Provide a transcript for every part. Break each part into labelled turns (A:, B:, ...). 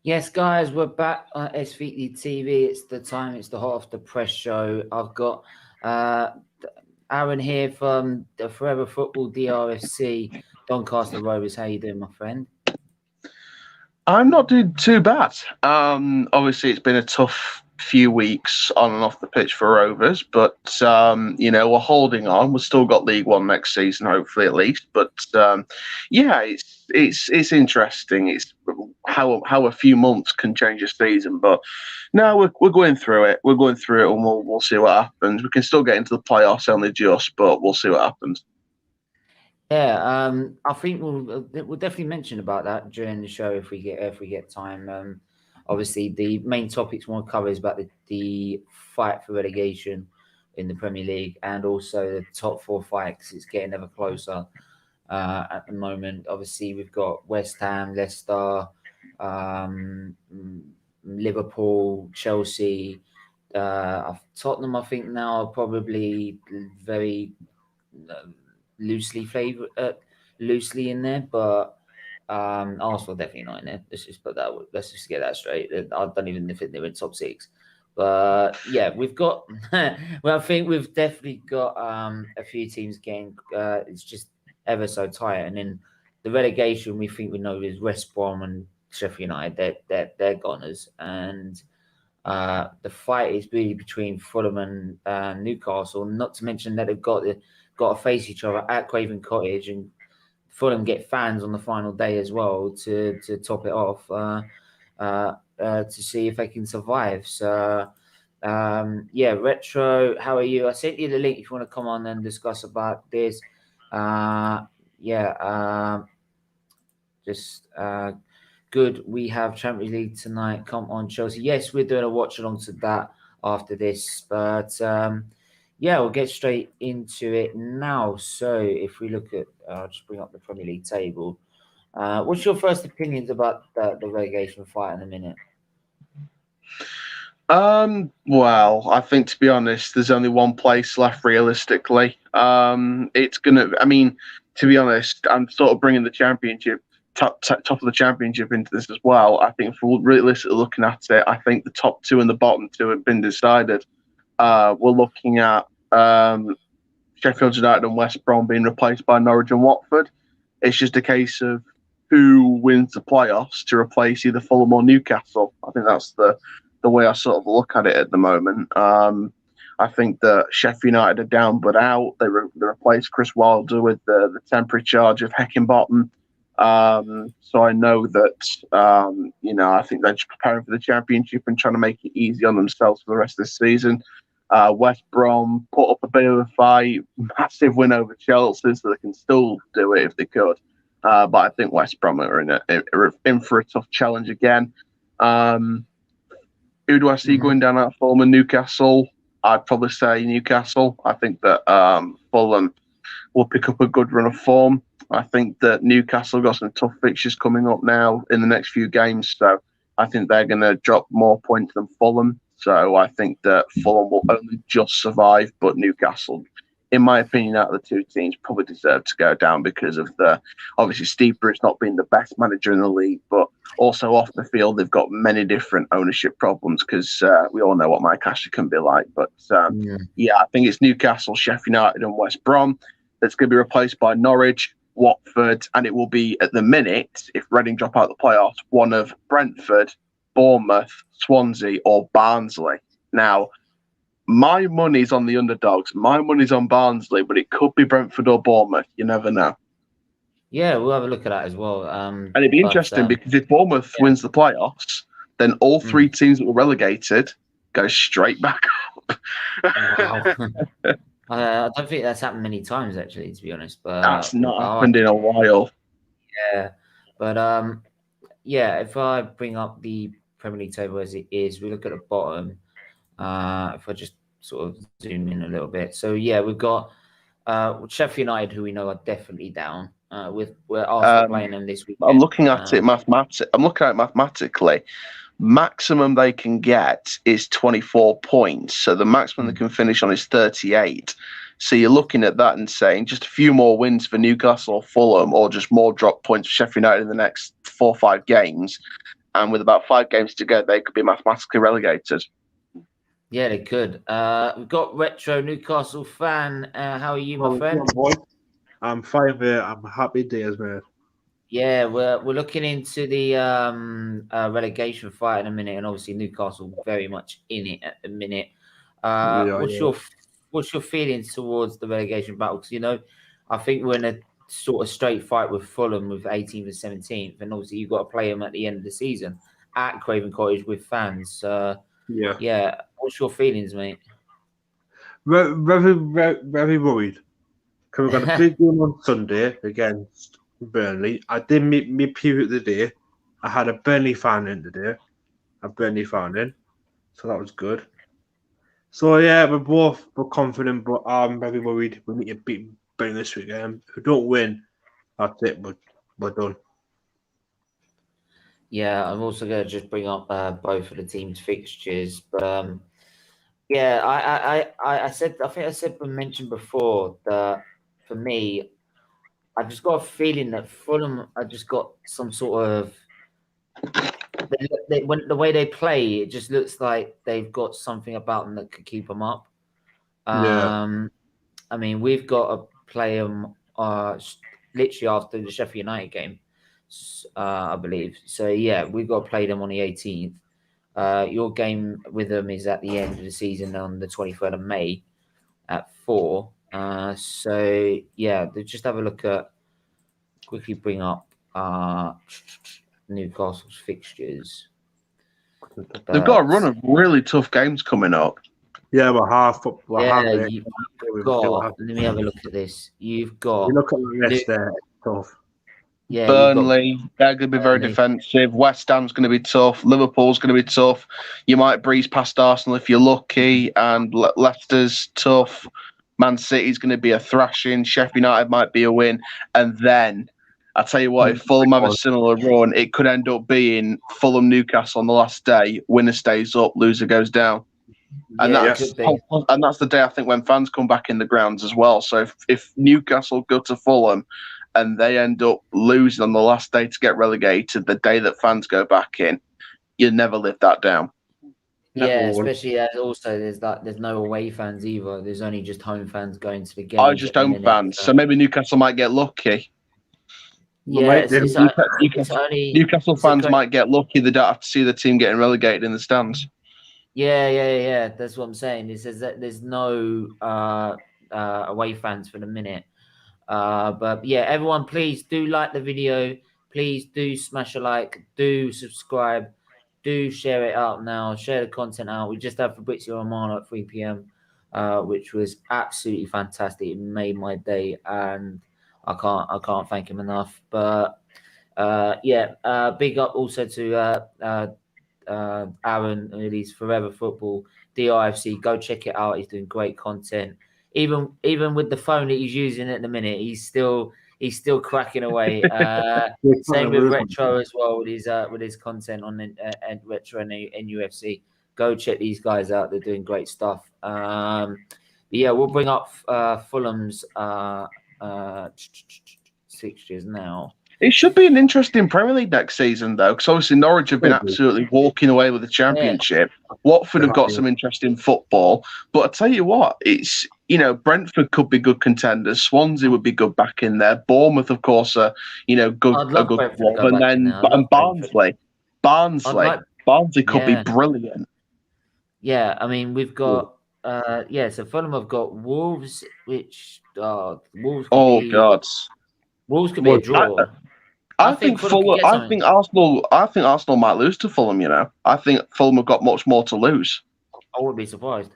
A: Yes, guys, we're back on SFeatleyTV. It's the time. It's the Hot Off the Press show. I've got uh, Aaron here from the Forever Football DRFC, Doncaster Rovers. How you doing, my friend?
B: I'm not doing too bad. Obviously, it's been a tough few weeks on and off the pitch for Rovers, but we're holding on. We've still got League One next season, hopefully at least. But yeah, it's interesting. It's how a few months can change a season. But no, we're going through it. We're going through it, and we'll see what happens. We can still get into the playoffs, only just, but we'll see what happens.
A: Yeah, I think we'll definitely mention about that during the show if we get time. Obviously, the main topics we want to cover is about the fight for relegation in the Premier League and also the top four fight because it's getting ever closer at the moment. Obviously, we've got West Ham, Leicester, um, Liverpool, Chelsea, Tottenham. I think now are probably very uh, loosely in there, but Arsenal definitely not in there. Let's just put that. Let's just get that straight. I don't even think they're in top six. But yeah, we've got. Well, I think we've definitely got a few teams getting. It's just ever so tight, and then the relegation we think we know is West Brom and Sheffield United. They're goners, and the fight is really between Fulham and Newcastle. Not to mention that they've got to face each other at Craven Cottage, and Fulham get fans on the final day as well to top it off to see if they can survive. So yeah, Retro, how are you? I sent you the link if you want to come on and discuss about this. Yeah, just good. We have Champions League tonight. Come on, Chelsea. Yes, we're doing a watch along to that after this, but yeah, we'll get straight into it now. So, if we look at, I'll just bring up the Premier League table. What's your first opinions about the relegation fight in a minute?
B: Well, I think to be honest, there's only one place left realistically. It's gonna. I mean, to be honest, I'm sort of bringing the championship top of the championship into this as well. I think if we're realistically looking at it, I think the top two and the bottom two have been decided. We're looking at Sheffield United and West Brom being replaced by Norwich and Watford. It's just a case of who wins the playoffs to replace either Fulham or Newcastle. I think that's the way I sort of look at it at the moment. I think that Sheffield United are down but out. They replaced Chris Wilder with the temporary charge of Heckingbottom. So I know that, I think they're just preparing for the championship and trying to make it easy on themselves for the rest of the season. West Brom put up a bit of a fight, massive win over Chelsea, so they can still do it if they could. But I think West Brom are in for a tough challenge again. Who do I see going down at Fulham and Newcastle? I'd probably say Newcastle. I think that Fulham will pick up a good run of form. I think that Newcastle got some tough fixtures coming up now in the next few games, so I think they're going to drop more points than Fulham. So I think that Fulham will only just survive, but Newcastle, in my opinion, out of the two teams, probably deserve to go down because of obviously Steve Bruce not being the best manager in the league, but also off the field they've got many different ownership problems because we all know what Mike Ashley can be like. But yeah, I think it's Newcastle, Sheffield United, and West Brom that's going to be replaced by Norwich, Watford, and it will be at the minute, if Reading drop out of the playoffs, one of Brentford, Bournemouth, Swansea, or Barnsley. Now, my money's on the underdogs. My money's on Barnsley, but it could be Brentford or Bournemouth. You never know.
A: Yeah, we'll have a look at that as well.
B: And it'd be interesting because if Bournemouth wins the playoffs, then all three teams that were relegated go straight back up.
A: Wow. I don't think that's happened many times, actually, to be honest. But
B: that's not happened in a while.
A: Yeah, but yeah, if I bring up the Premier League table as it is, we look at the bottom. If I just sort of zoom in a little bit, so yeah, we've got Sheffield United, who we know are definitely down. We're Arsenal playing them this week.
B: I'm looking at it mathematically. Maximum they can get is 24 points. So the maximum they can finish on is 38. So you're looking at that and saying just a few more wins for Newcastle or Fulham, or just more drop points for Sheffield United in the next 4 or 5 games. and with about 5 games to go, they could be mathematically relegated.
A: Yeah, they could. We've got Retro Newcastle fan. How are you, my friend?
C: Boy. I'm fine here. I'm happy days, man.
A: Yeah, we're looking into the relegation fight in a minute, and obviously Newcastle very much in it at the minute. What's your feelings towards the relegation battle? Because I think we're in a sort of straight fight with Fulham with 18th and 17th, and obviously you've got to play them at the end of the season at Craven Cottage with fans. Yeah. What's your feelings, mate?
C: Very worried. Because we're going to play a game on Sunday against Burnley. I did my period today. I had a Burnley fan in today. So that was good. So yeah, we're confident, but I'm very worried. We need to beat Burnley this weekend. If we don't win, that's it. We're done.
A: Yeah, I'm also going to just bring up both of the team's fixtures, but yeah, I mentioned before that for me, I just got a feeling that Fulham, I just got some sort of when the way they play, it just looks like they've got something about them that could keep them up.
C: Yeah.
A: I mean, we've got to play them literally after the Sheffield United game, I believe. So yeah, we've got to play them on the 18th. Your game with them is at the end of the season on the 23rd of May at 4. So yeah, just have a look at. Quickly bring up Newcastle's fixtures.
B: They've got a run of really tough games coming up.
C: Yeah, we're half.
A: Let me have a look at this. You've got.
C: You look at the list there. It's tough.
A: Yeah,
B: Burnley, they're going to be very defensive. West Ham's going to be tough. Liverpool's going to be tough. You might breeze past Arsenal if you're lucky, and Leicester's tough. Man City's going to be a thrashing. Sheffield United might be a win, and then I tell you what, if Fulham have a similar run, it could end up being Fulham Newcastle on the last day. Winner stays up, loser goes down. And that's the day I think when fans come back in the grounds as well. So if Newcastle go to Fulham and they end up losing on the last day to get relegated, the day that fans go back in, you never live that down.
A: Yeah, especially as also there's no away fans either. There's only just home fans going to the game.
B: Oh, just home fans. So maybe Newcastle might get lucky.
A: Yeah,
B: Newcastle fans might get lucky. They don't have to see the team getting relegated in the stands.
A: Yeah. That's what I'm saying. It says that there's no away fans for the minute. But yeah, everyone, please do like the video. Please do smash a like. Do subscribe. Do share it out now. Share the content out. We just had Fabrizio Romano at 3 p.m., which was absolutely fantastic. It made my day, and I can't thank him enough. But big up also to Aaron, who's Forever Football, DIFC. Go check it out. He's doing great content. Even with the phone that he's using at the minute, he's still cracking away. Same with Retro as well with his content on Retro and UFC. Go check these guys out. They're doing great stuff. We'll bring up Fulham's fixtures now.
B: It should be an interesting Premier League next season, though, because obviously Norwich have been absolutely walking away with the championship. Yeah. Watford have got some interesting football, but I tell you what, it's Brentford could be good contenders. Swansea would be good back in there. Bournemouth, of course, are good club, and then Barnsley could be brilliant.
A: Yeah, I mean we've got so Fulham have got Wolves, which Wolves. Wolves could be a draw.
B: I think Arsenal might lose to Fulham. I think Fulham have got much more to lose.
A: I wouldn't be surprised.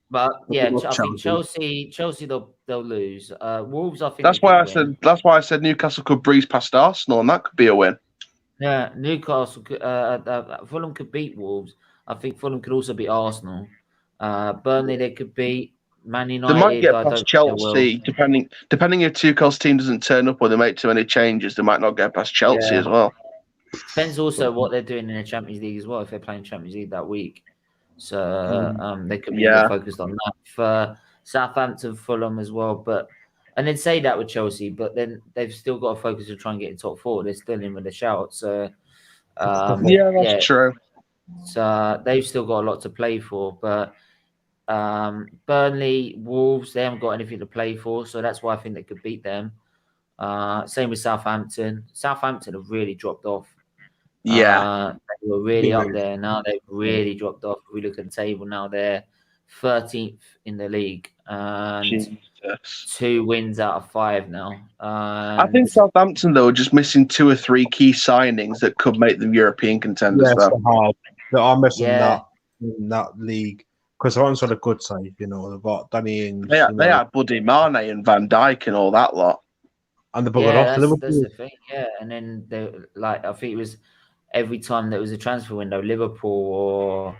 A: But yeah, I think Chelsea they'll lose. Wolves, I think
B: that's why I said Newcastle could breeze past Arsenal, and that could be a win.
A: Yeah, Newcastle, Fulham could beat Wolves. I think Fulham could also beat Arsenal. Burnley they could beat. Man United,
B: they might get past Chelsea, depending if Tuchel's team doesn't turn up or they make too many changes. They might not get past Chelsea as well.
A: Depends also what they're doing in the Champions League as well. If they're playing Champions League that week, so they could be more focused on that. For Southampton, Fulham as well. But And then say that with Chelsea, but then they've still got to focus on trying to get in top four. They're still in with a shout. So,
B: That's true.
A: So they've still got a lot to play for. But Burnley, Wolves, they haven't got anything to play for. So that's why I think they could beat them. Same with Southampton. Southampton have really dropped off.
B: Yeah.
A: They were really up there. Now they've really dropped off. If we look at the table now, they're 13th in the league. And
B: Jesus.
A: 2 wins out of 5 now.
B: I think Southampton, though, are just missing 2 or 3 key signings that could make them European contenders.
C: Yes,
B: though.
C: they are missing that in that league because they're on sort of good side. They've got Danny Ings.
B: They had Buddy Mane and Van Dijk and all that lot.
C: And the buggered off to Liverpool.
A: That's the thing. Yeah, and then I think it was every time there was a transfer window, Liverpool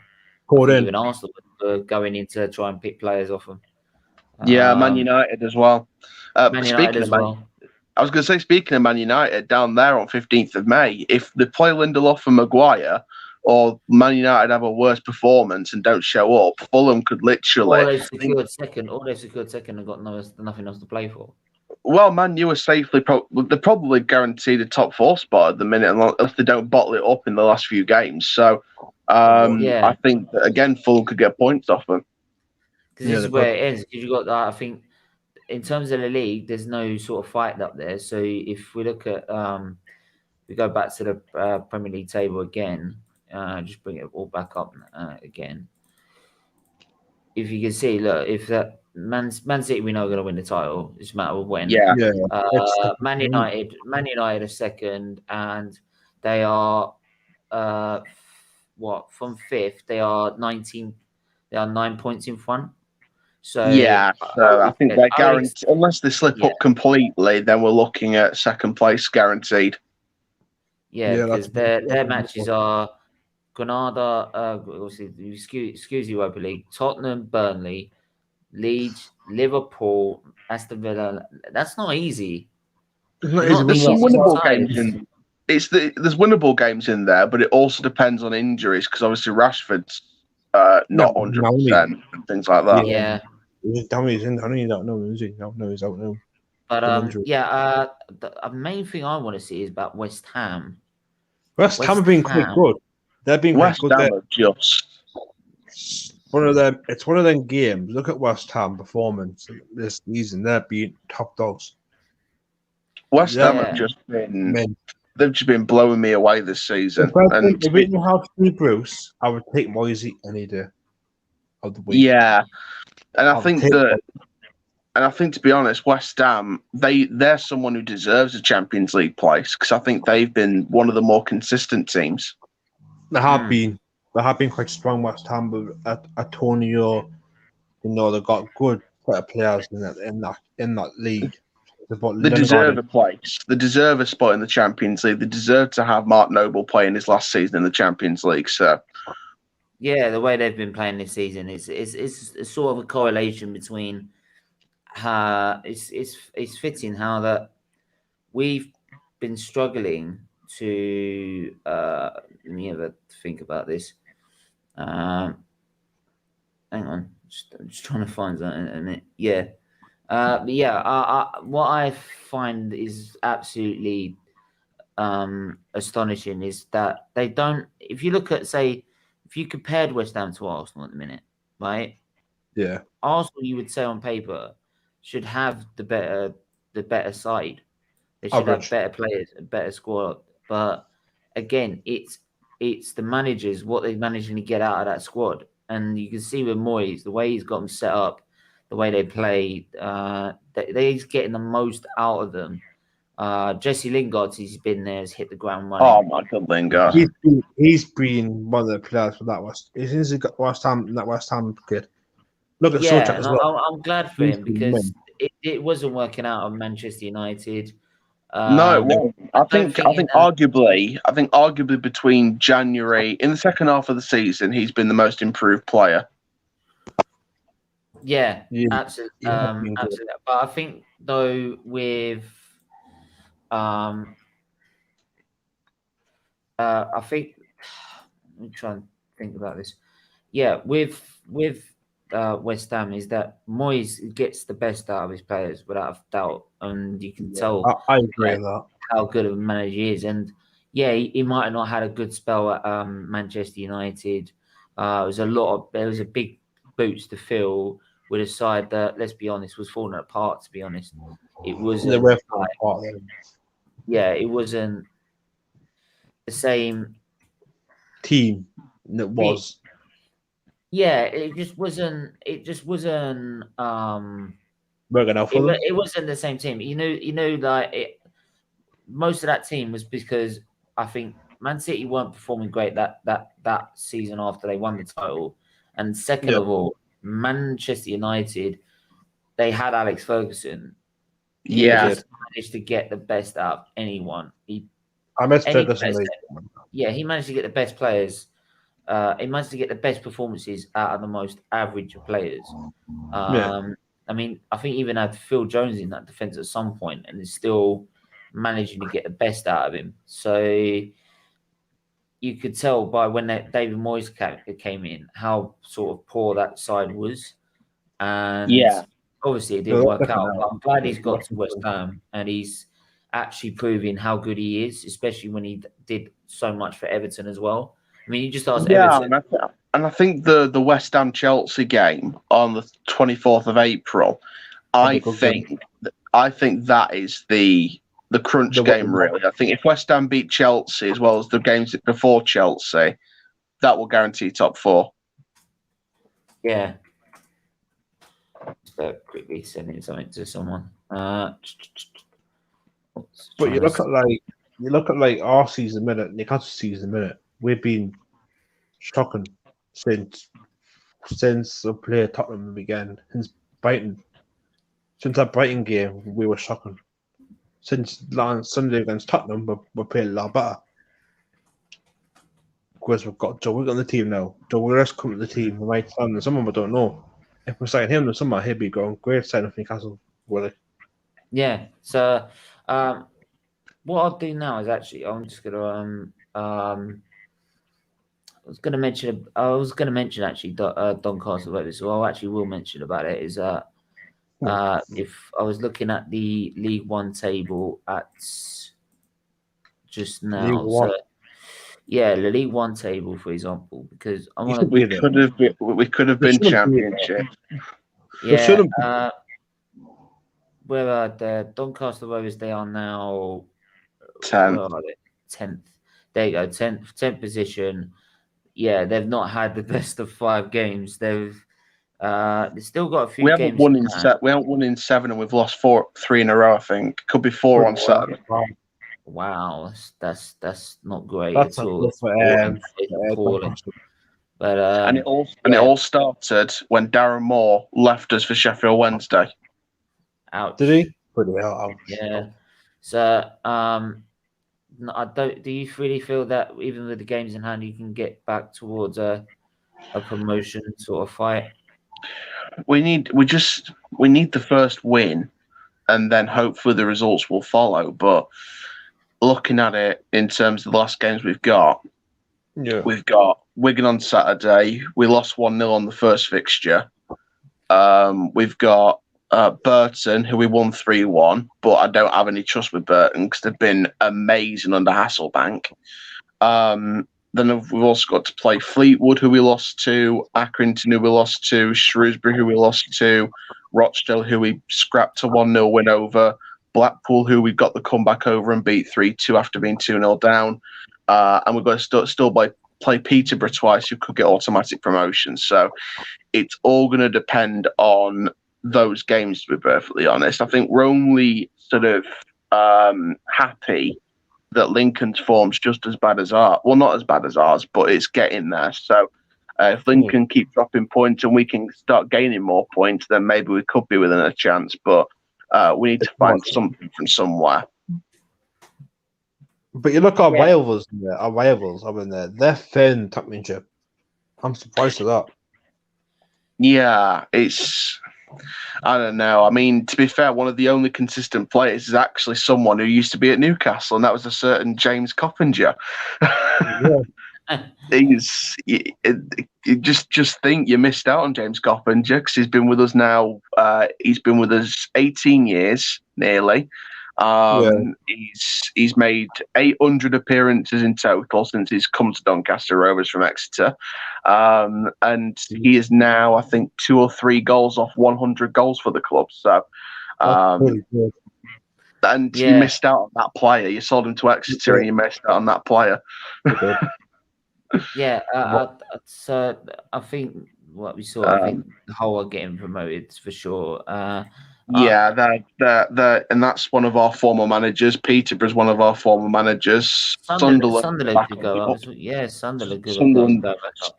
A: or even Arsenal were going in to try and pick players off them.
B: Yeah, Man United as well.
A: Man United as well.
B: I was going to say, speaking of Man United, down there on 15th of May, if they play Lindelof and Maguire, or Man United have a worse performance and don't show up, Fulham could literally...
A: Or they've secured second and got nothing else to play for.
B: Well, Man U are safely... they're probably guaranteed a top 4 spot at the minute unless they don't bottle it up in the last few games. So I think that, again, Fulham could get points off them.
A: Because this is where it ends. You've got that, I think, in terms of the league, there's no sort of fight up there. So if we look at... we go back to the Premier League table again... just bring it all back up again. If you can see, look, if that Man City, we know are going to win the title. It's a matter of when. Man United are second, and they are from 5th. They are 19. They are 9 points in front. So
B: I think they're guaranteed. Unless they slip up completely, then we're looking at second place guaranteed.
A: Because their matches are Granada, obviously, excuse Europa League, Tottenham, Burnley, Leeds, Liverpool, Aston Villa. That's not easy.
B: There's some winnable games in. There's winnable games in there, but it also depends on injuries because obviously Rashford's not 100% and things like that.
A: Yeah.
C: He's in. I know you don't know, is he? No, he's out now.
A: But the main thing I want to see is about West Ham.
C: West Ham have been quite good. They've been
B: West
C: quite good.
B: Ham just
C: one of them. It's one of them games. Look at West Ham performance this season. They're being top dogs.
B: West Ham have just been. They've just been blowing me away this season.
C: If we didn't have Steve Bruce, I would take Moisey any day of the week.
B: Yeah, and I think to be honest, West Ham they're someone who deserves a Champions League place because I think they've been one of the more consistent teams.
C: They have been. They have been quite strong. West Ham, but Antonio, they've got good players in that league.
B: They deserve a place. They deserve a spot in the Champions League. They deserve to have Mark Noble playing his last season in the Champions League. So,
A: yeah, the way they've been playing this season is sort of a correlation between. It's fitting how that we've been struggling to. Let me have a think about this. Hang on, I'm just trying to find something in it. Yeah. What I find is absolutely astonishing is that they don't. If you look at, say, if you compared West Ham to Arsenal at the minute, right?
C: Yeah.
A: Arsenal, you would say on paper, should have the better side. They should have better players, a better squad. But again, it's the managers, what they're managing to get out of that squad, and you can see with Moyes the way he's got them set up. The way they play, he's getting the most out of them. Jesse Lingard, he's been there, has hit the ground running.
B: Oh my God, Lingard!
C: He's been one of the players for that West. Since he got West Ham kid. Look at Souček as well.
A: I'm glad for him because it wasn't working out on Manchester United.
B: No, it won't. I think arguably between January in the second half of the season, he's been the most improved player.
A: Yeah, absolutely. Absolutely. But I think though with I think let me try and think about this. Yeah, with West Ham is that Moyes gets the best out of his players without a doubt, and you can tell
C: I agree with that.
A: how good of a manager he is. And yeah, he might have not had a good spell at Manchester United. There was a big boots to fill with a side that, let's be honest, was falling apart. To be honest, it wasn't.
C: They were falling apart then.
A: Yeah, it wasn't the same
C: Team that was.
A: Yeah, it just wasn't. It just wasn't.
C: Working out for them.
A: It wasn't the same team. Like most of that team was because I think Man City weren't performing great that season after they won the title, and second of all, Manchester United, they had Alex Ferguson. He just managed to get the best out of anyone.
C: I met Ferguson.
A: He managed to get the best players. He managed to get the best performances out of the most average of players. I mean, I think even had Phil Jones in that defence at some point, and is still managing to get the best out of him. So you could tell by when David Moyes came in how sort of poor that side was, and obviously it didn't work out. I'm glad he's got to West Ham, and he's actually proving how good he is, especially when he did so much for Everton as well. I mean, you just asked Everton.
B: And I think the West Ham Chelsea game on the 24th of April, I think that is the crunch game, really. I think if West Ham beat Chelsea as well as the games before Chelsea, that will guarantee top four.
A: Yeah. Just quickly sending something to someone.
C: But you look at our season minute, Newcastle season minute. We've been shocking since the play Tottenham began. Since that Brighton game, we were shocking. Since last Sunday against Tottenham, we're playing a lot better. Because we've got Joe Wick on the team now. Joe Wick's come to the team. We might sign someone we don't know. If we sign him, then someone he'll be going great signing for Newcastle, will he?
A: Yeah. So, what I'll do now is actually I'm just gonna I was going to mention actually Doncaster about this, so I actually will mention about it. Is if I was looking at the League One table at just now, the League One table, for example, because
B: we could have been Championship.
A: Yeah, where are the Doncaster Rovers? They are now 10th. There you go, 10th position. Yeah, they've not had the best of 5 games. They've still got a few games.
B: We haven't won in 7, and we've lost 3 in a row. I think could be 4 on Saturday.
A: Wow, that's not great at all. But
B: and it all started when Darren Moore left us for Sheffield Wednesday.
A: Ouch.
C: Did he? Pretty well.
A: Yeah. So I don't. Do you really feel that even with the games in hand, you can get back towards a promotion sort of fight?
B: We need the first win, and then hopefully the results will follow. But looking at it in terms of the last games we've got Wigan on Saturday. We lost 1-0 on the first fixture. We've got Burton, who we won 3-1, but I don't have any trust with Burton because they've been amazing under Hasselbank. Then we've also got to play Fleetwood, who we lost to, Accrington, who we lost to, Shrewsbury, who we lost to, Rochdale, who we scrapped a 1-0 win over, Blackpool, who we got the comeback over and beat 3-2 after being 2-0 down. And we've got to still play Peterborough twice, who could get automatic promotion. So it's all going to depend on those games, to be perfectly honest. I think we're only sort of happy that Lincoln's form's just as bad as ours. Well, not as bad as ours, but it's getting there. So if Lincoln keep dropping points and we can start gaining more points, then maybe we could be within a chance. But we need to find something from somewhere.
C: But you look at our rivals in there. They're thin championship. I'm surprised at that.
B: Yeah, I don't know. I mean, to be fair, one of the only consistent players is actually someone who used to be at Newcastle, and that was a certain James Coppinger. Just think you missed out on James Coppinger because he's been with us now. He's been with us 18 years nearly. He's made 800 appearances in total since he's come to Doncaster Rovers from Exeter, and he is now, I think, 2 or 3 goals off 100 goals for the club. So,
C: Really good.
B: and you missed out on that player. You sold him to Exeter, and you missed out on that player.
A: Yeah, so I think what we saw, I think Hull are getting promoted for sure.
B: And that's one of our former managers. Peterborough's one of our former managers.
A: Sunderland could go up. Yeah, Sunderland could go back up.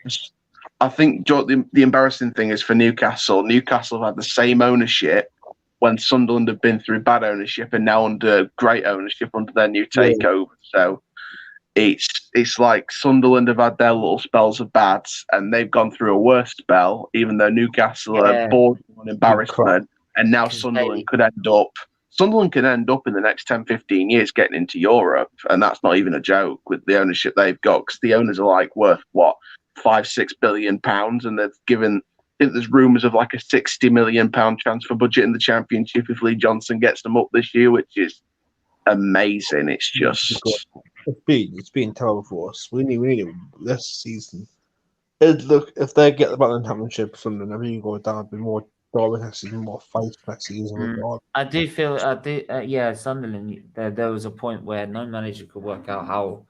B: I think the embarrassing thing is for Newcastle. Newcastle have had the same ownership when Sunderland have been through bad ownership and now under great ownership under their new takeover. So it's like Sunderland have had their little spells of bad and they've gone through a worse spell, even though Newcastle are bored on embarrassment. And now Sunderland could end up in the next 10, 15 years getting into Europe. And that's not even a joke with the ownership they've got, because the owners are like worth, what, £5-6 billion. And they've given, I think there's rumours of like a £60 million transfer budget in the Championship if Lee Johnson gets them up this year, which is amazing. It's just...
C: It's been terrible for us. We need it this season. Look, if they get the Battle Championship, something, if you go down, it'd be more next season, more fight next season.
A: I do feel, Sunderland. There was a point where no manager could work out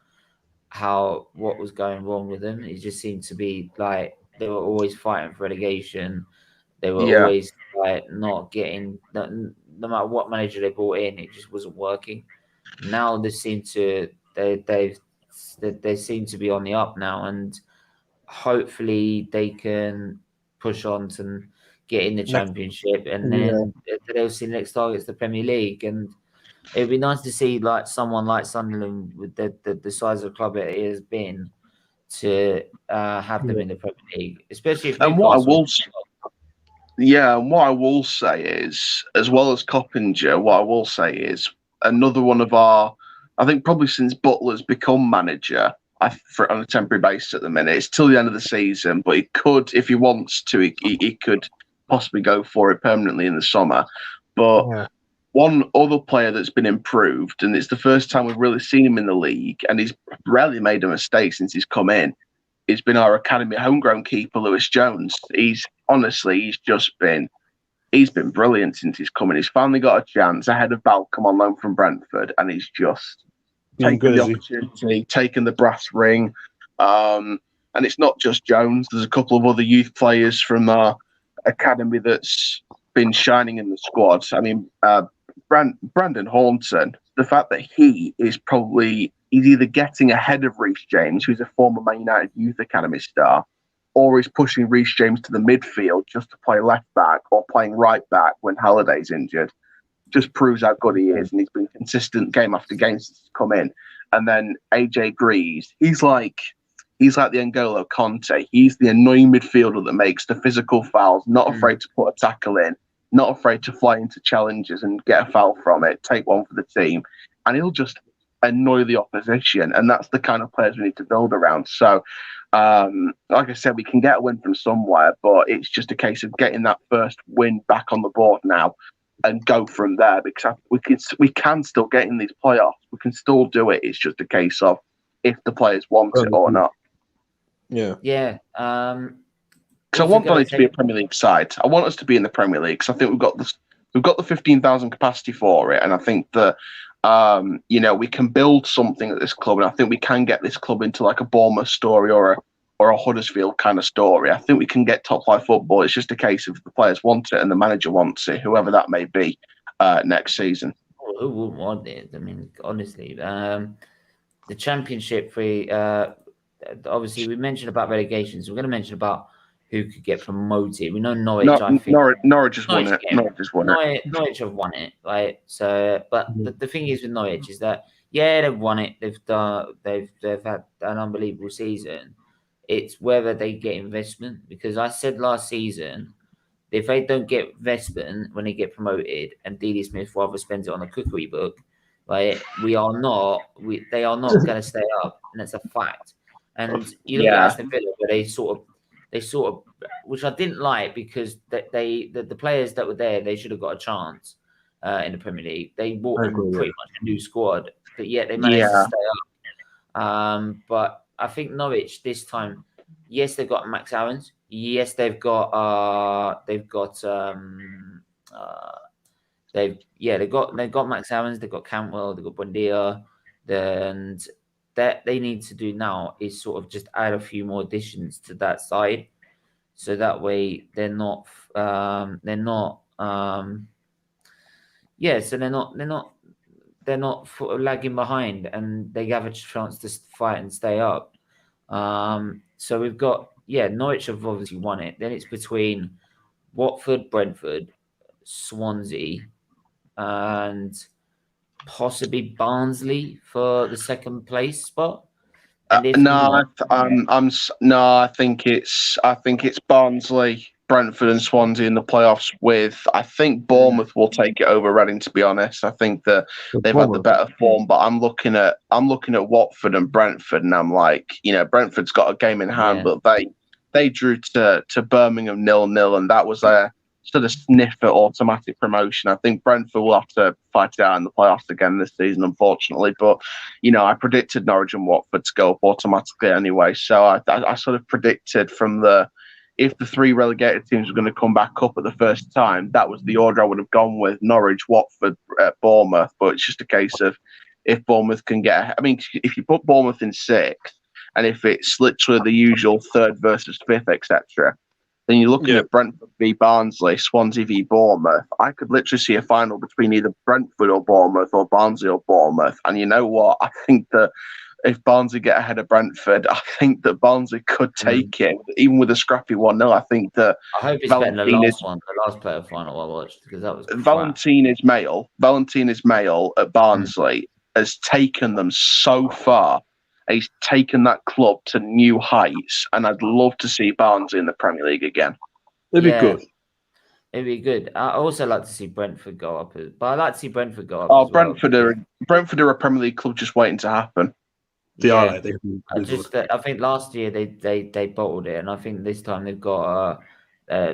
A: what was going wrong with them. It just seemed to be like they were always fighting for relegation. They were always like not getting, no matter what manager they brought in, it just wasn't working. Now they seem to seem to be on the up now, and hopefully they can push on to get in the Championship, and then they'll see next target's the Premier League. And it'd be nice to see like someone like Sunderland with the size of the club it has been to have them in the Premier League, especially if
B: what I will say is, as well as Coppinger, what I will say is another one of our, I think probably since Butler's become manager on a temporary basis at the minute, it's till the end of the season, but he could, if he wants to, he could possibly go for it permanently in the summer. But one other player that's been improved, and it's the first time we've really seen him in the league, and he's rarely made a mistake since he's come in, it's been our academy homegrown keeper, Lewis Jones. He's been brilliant since he's come in. He's finally got a chance ahead of Balcom on loan from Brentford, and he's just taken the opportunity, taken the brass ring. And it's not just Jones. There's a couple of other youth players from our academy that's been shining in the squad. I mean, Brandon Hornton, the fact that he's either getting ahead of Reece James, who's a former Man United Youth Academy star, or he's pushing Reece James to the midfield just to play left back or playing right back when Halliday's injured, just proves how good he is. And he's been consistent game after game since he's come in. And then AJ Greaves, he's like the N'Golo Conte. He's the annoying midfielder that makes the physical fouls, not afraid to put a tackle in, not afraid to fly into challenges and get a foul from it, take one for the team. And he'll just annoy the opposition. And that's the kind of players we need to build around. So, like I said, we can get a win from somewhere, but it's just a case of getting that first win back on the board now and go from there, because we can still get in these playoffs. We can still do it. It's just a case of if the players want it or not.
A: Yeah.
B: Because I want Donny to be a Premier League side. I want us to be in the Premier League because I think we've got the 15,000 capacity for it, and I think that we can build something at this club, and I think we can get this club into like a Bournemouth story or a Huddersfield kind of story. I think we can get top flight football. It's just a case of the players want it and the manager wants it, whoever that may be, next season.
A: Who wouldn't want it? I mean, honestly, the Championship obviously we mentioned about relegations. We're going to mention about who could get promoted. We know Norwich. I think
B: Norwich has won it.
A: Norwich have won it, right? So, but the thing is with Norwich is that they've won it. They've had an unbelievable season. It's whether they get investment, because I said last season, if they don't get investment when they get promoted, and D.D. Smith rather spends it on a cookery book, right? They are not going to stay up, and that's a fact. And you look at Aston Villa, where they sort of, which I didn't like because the players that were there, they should have got a chance in the Premier League. They brought in pretty much a new squad, but yet they managed to stay up. But I think Norwich this time, yes, they've got Max Owens. Yes, they've got Max Owens, they've got Cantwell, they've got Buendia, and that they need to do now is sort of just add a few more additions to that side, so that way they're not sort of lagging behind, and they have a chance to fight and stay up. So we've got Norwich have obviously won it. Then it's between Watford, Brentford, Swansea, and possibly Barnsley for the second place spot.
B: I think it's Barnsley, Brentford, and Swansea in the playoffs. I think Bournemouth will take it over Reading. To be honest, I think that they've had the better form. But I'm looking at Watford and Brentford, and I'm like, Brentford's got a game in hand, but they drew to Birmingham 0-0, and that was a sort of sniff at automatic promotion. I think Brentford will have to fight it out in the playoffs again this season, unfortunately. But, I predicted Norwich and Watford to go up automatically anyway. So I sort of predicted if the three relegated teams were going to come back up at the first time, that was the order I would have gone with: Norwich, Watford, Bournemouth. But it's just a case of if Bournemouth can if you put Bournemouth in sixth, and if it's literally the usual third versus fifth, etc., then you're looking at Brentford v Barnsley, Swansea v Bournemouth. I could literally see a final between either Brentford or Bournemouth, or Barnsley or Bournemouth. And you know what? I think that if Barnsley get ahead of Brentford, I think that Barnsley could take it, even with a scrappy 1-0. I think that
A: I hope it's better than the last one, the last player final I watched, because that was
B: Valentin Ismail at Barnsley has taken them so far. He's taken that club to new heights, and I'd love to see Barnsley in the Premier League again.
C: It'd be good.
A: It'd be good. I also like to see Brentford go up, but I like to see Brentford go up.
B: Oh, Brentford are a Premier League club just waiting to happen.
A: I think last year they bottled it, and I think this time they've got. I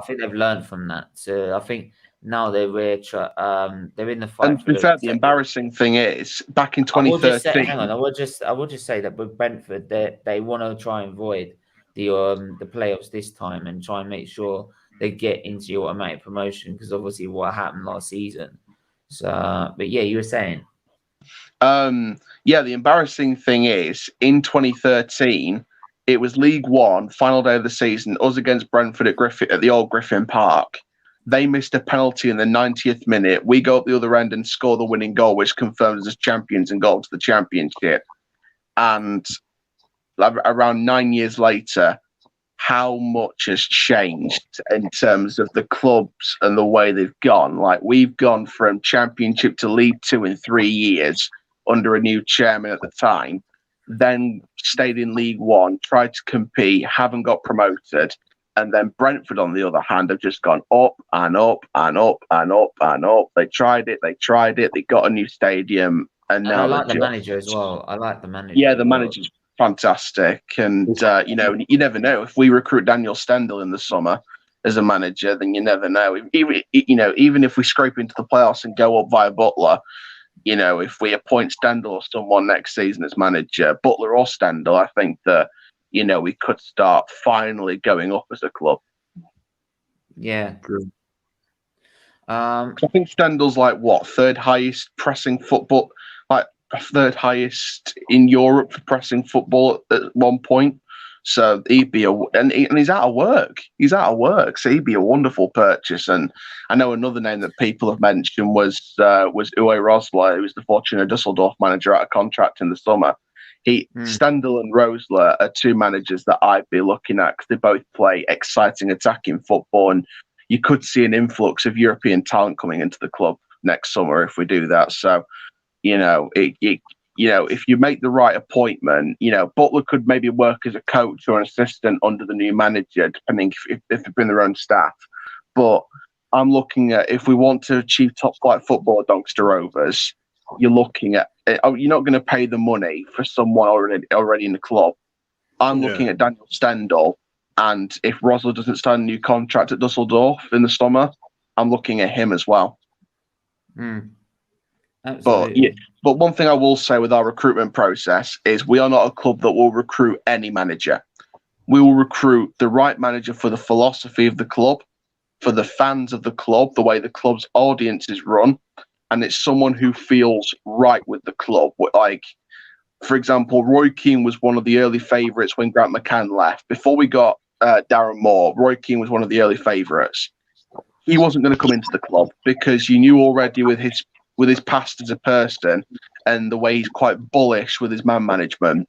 A: think they've learned from that. So I think now they're in the fight.
B: And to be fair, the embarrassing thing is, back in 2013.
A: I will just say that with Brentford, they want to try and avoid the playoffs this time and try and make sure they get into the automatic promotion, because obviously what happened last season. So, but you were saying.
B: The embarrassing thing is, in 2013, it was League One, final day of the season, us against Brentford at the old Griffin Park. They missed a penalty in the 90th minute. We go up the other end and score the winning goal, which confirms us as champions and go up to the championship. And around 9 years later, how much has changed in terms of the clubs and the way they've gone. Like, we've gone from Championship to League Two in 3 years under a new chairman at the time, then stayed in League One, tried to compete, haven't got promoted. And then Brentford, on the other hand, have just gone up and up and up and up and up. They tried it. They got a new stadium. And now
A: I like the manager as well. I like the manager.
B: Yeah, the manager's fantastic. And, you never know. If we recruit Daniel Stendhal in the summer as a manager, then you never know. Even if we scrape into the playoffs and go up via Butler, if we appoint Stendhal or someone next season as manager, Butler or Stendhal, I think that, we could start finally going up as a club.
A: Yeah.
B: True. I think Stendhal's third highest pressing football, third highest in Europe for pressing football at one point. So he'd be and he's out of work. So he'd be a wonderful purchase. And I know another name that people have mentioned was Uwe Rosler, who was the Fortuna Düsseldorf manager, out of contract in the summer. Stendhal and Rosler are two managers that I'd be looking at, because they both play exciting attacking football, and you could see an influx of European talent coming into the club next summer if we do that. So, if you make the right appointment, Butler could maybe work as a coach or an assistant under the new manager, depending if they bring their own staff. But I'm looking at, if we want to achieve top flight football at Doncaster Rovers, you're looking at, you're not going to pay the money for someone already in the club. I'm looking at Daniel Stendal, and if Rosler doesn't sign a new contract at Dusseldorf in the summer, I'm looking at him as well.
A: Absolutely.
B: But one thing I will say with our recruitment process is we are not a club that will recruit any manager. We will recruit the right manager for the philosophy of the club, for the fans of the club, the way the club's audience is run, and it's someone who feels right with the club. Like, for example, Roy Keane was one of the early favourites when Grant McCann left. Before we got Darren Moore, Roy Keane was one of the early favourites. He wasn't going to come into the club because you knew already with his past as a person and the way he's quite bullish with his man management,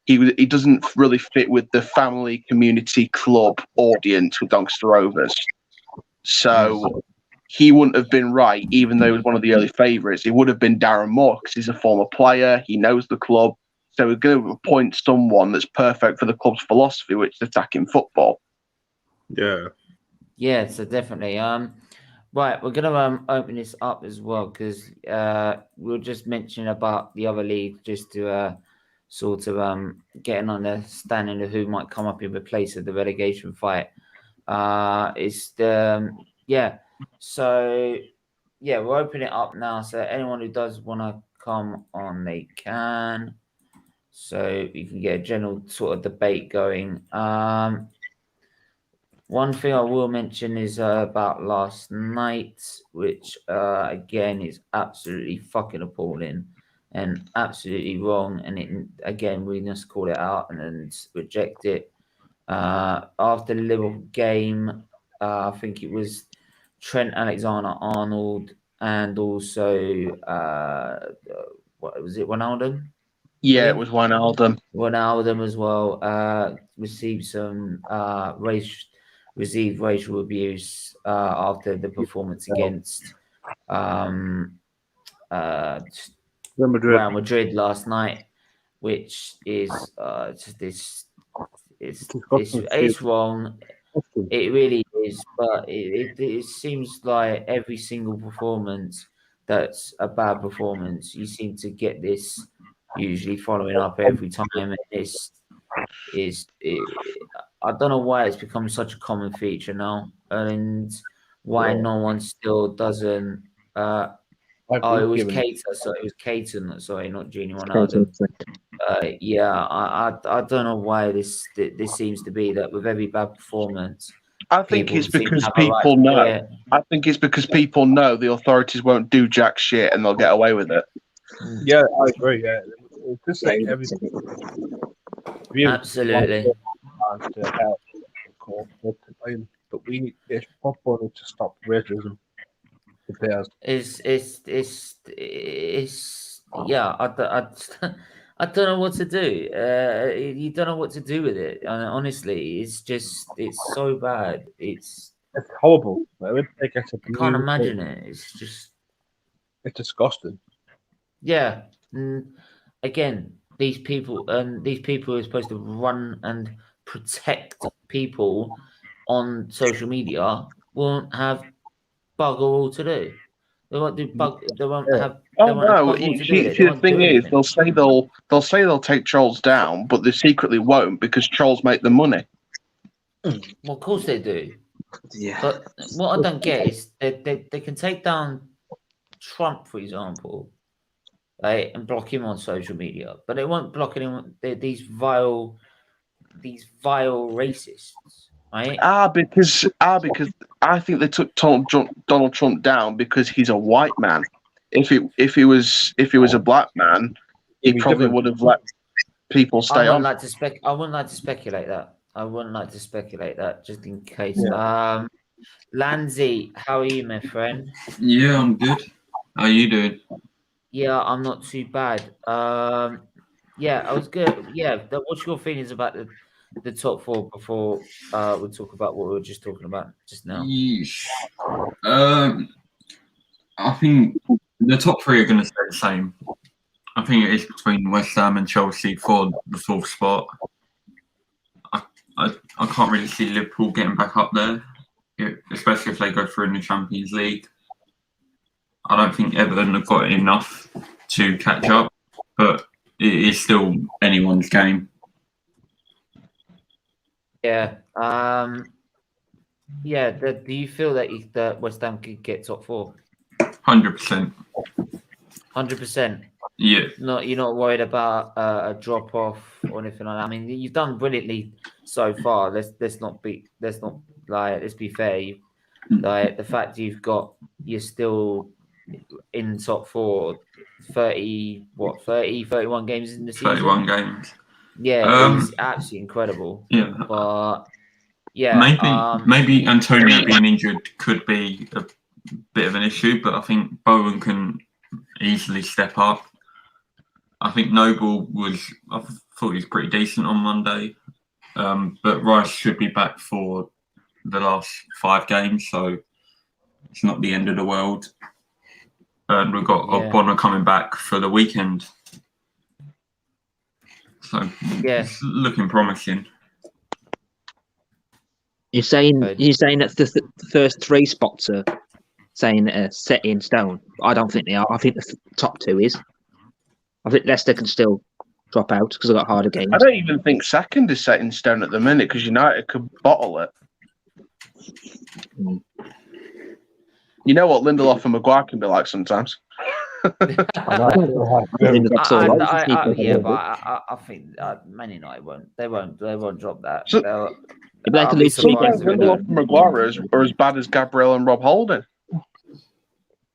B: he doesn't really fit with the family, community, club audience with Doncaster Rovers. So he wouldn't have been right, even though he was one of the early favourites. It would have been Darren Moore because he's a former player. He knows the club. So we're going to appoint someone that's perfect for the club's philosophy, which is attacking football.
A: Yeah, so definitely. Right, we're gonna open this up as well because we'll just mention about the other league just to sort of get an understanding of who might come up in the place of the relegation fight. It's the So we'll open it up now. So anyone who does want to come on, they can. So you can get a general sort of debate going. One thing I will mention is about last night, which again is absolutely fucking appalling and absolutely wrong. And we must call it out and reject it. After the Liverpool game, I think it was Trent Alexander-Arnold and also what was it, Wijnaldum?
B: Yeah, it was Wijnaldum.
A: Wijnaldum as well received racial abuse after the performance against Real Madrid last night, which is it's wrong. It really is, but it seems like every single performance that's a bad performance, you seem to get this usually following up every time. And I don't know why it's become such a common feature now, and why no one still doesn't. It was Keita. So it was Keita. Sorry, not Junior Ronaldo. I don't know why this seems to be that with every bad performance.
B: I think it's because people know. Yeah. I think it's because people know the authorities won't do jack shit and they'll get away with it.
C: Yeah, I agree. Yeah, it's just like everything.
A: Absolutely.
C: But we need football to stop racism.
A: I don't know what to do. You don't know what to do with it. Honestly, it's so bad. It's
C: horrible. I
A: can't imagine it. It's
C: disgusting.
A: Yeah. Again, these people who are supposed to run and protect people on social media won't have bugger all to do. They won't do bug. They won't have.
B: Oh no! The thing is, they'll say they'll take trolls down, but they secretly won't because trolls make the money.
A: Well, of course they do.
D: Yeah.
A: But what I don't get is they can take down Trump, for example, right, and block him on social media, but they won't block anyone. These vile racists. Right?
B: Because I think they took Donald Trump down because he's a white man. If he was a black man, he probably would have let people stay on.
A: I wouldn't like to speculate that. I wouldn't like to speculate that just in case. Yeah. Lanzi, how are you, my friend?
D: Yeah, I'm good. How are you doing?
A: Yeah, I'm not too bad. Yeah, I was good. Yeah, what's your feelings about the top four before we talk about what we were just talking about just now?
D: Yeesh. I think the top three are going to stay the same. I think it is between West Ham and Chelsea for the fourth spot. I can't really see Liverpool getting back up there, especially if they go through in the Champions League. I don't think Everton have got enough to catch up, but it is still anyone's game.
A: Yeah. Yeah. Do you feel that West Ham could get top 4?
D: 100%.
A: 100%.
D: Yeah.
A: You're not worried about a drop off or anything like that. I mean, you've done brilliantly so far. Let's be fair. Like the fact you're still in top 4, 31 games in the season.
D: 31 games.
A: Yeah, it's absolutely incredible.
D: Yeah.
A: But yeah,
D: maybe Antonio being injured could be a bit of an issue, but I think Bowen can easily step up. I think Noble I thought he was pretty decent on Monday, but Rice should be back for the last 5 games, so it's not the end of the world. And we've got Ogbonna coming back for the weekend, so it's looking promising.
E: You're saying that the first 3 spots are set in stone. I don't think they are. I think the top 2 is. I think Leicester can still drop out because they've got harder games.
B: I don't even think second is set in stone at the minute because United could bottle it. You know what Lindelof and Maguire can be like sometimes.
A: I think Man United won't. They won't drop that.
B: So, Lindelof and Maguire are as bad as Gabriel and Rob Holding.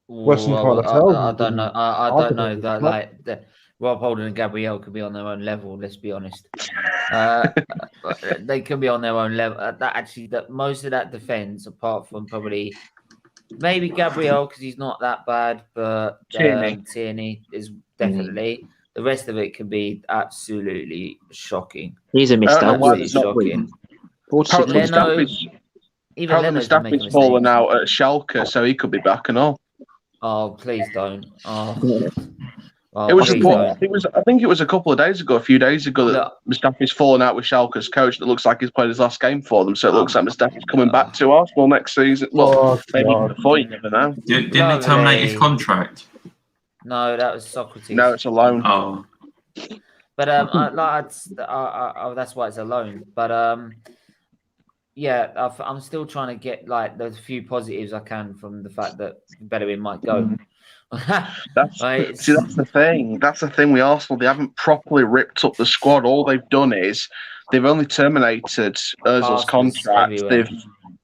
A: I don't know. I don't know that Rob Holding and Gabriel could be on their own level. Let's be honest. They can be on their own level. That most of that defense, apart from probably maybe Gabriel because he's not that bad, but Tierney is definitely. The rest of it can be absolutely shocking.
E: He's a mistake.
A: Absolutely shocking.
B: Even Mustafi's fallen out at Schalke, so he could be back and all.
A: Oh, please don't. Oh.
B: It was I think it was a few days ago, that Mustafi's fallen out with Schalke's coach. That looks like he's played his last game for them. So it looks like Mustafi's coming back to Arsenal next season. Well, maybe before, you never know.
D: Didn't he terminate his contract?
A: No, that was Socrates.
B: No, it's a loan.
D: Oh.
A: But that's why it's a loan. But I'm still trying to get those few positives I can from the fact that Bellerin might go.
B: That's the thing. That's the thing with Arsenal. They haven't properly ripped up the squad. All they've done is they've only terminated Ozil's contract.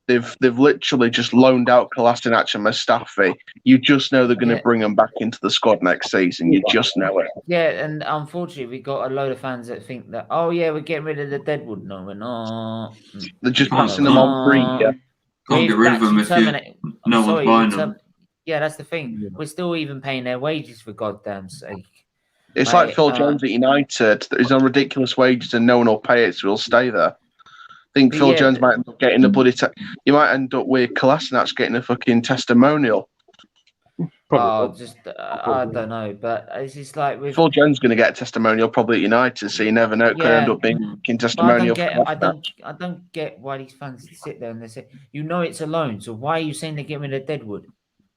B: They've literally just loaned out Kolasinac and Mustafi. You just know they're going to bring them back into the squad next season. You just know it.
A: Yeah, and unfortunately, we got a load of fans that think that we're getting rid of the Deadwood. No, we're not.
B: They're just passing them on free. Yeah,
D: can't get rid of them if no one's buying them.
A: Yeah, that's the thing. We're still even paying their wages, for goddamn sake.
B: It's like Phil Jones at United. He's on ridiculous wages and no one will pay it, so he'll stay there. I think Phil Jones might end up getting the bloody... you might end up with Kolasinac getting a fucking testimonial.
A: I don't know, but it's just like...
B: Phil Jones is going to get a testimonial probably at United, so you never know. It could end up being a fucking testimonial.
A: I don't get why these fans sit there and they say, it's a loan, so why are you saying they're getting rid of Deadwood?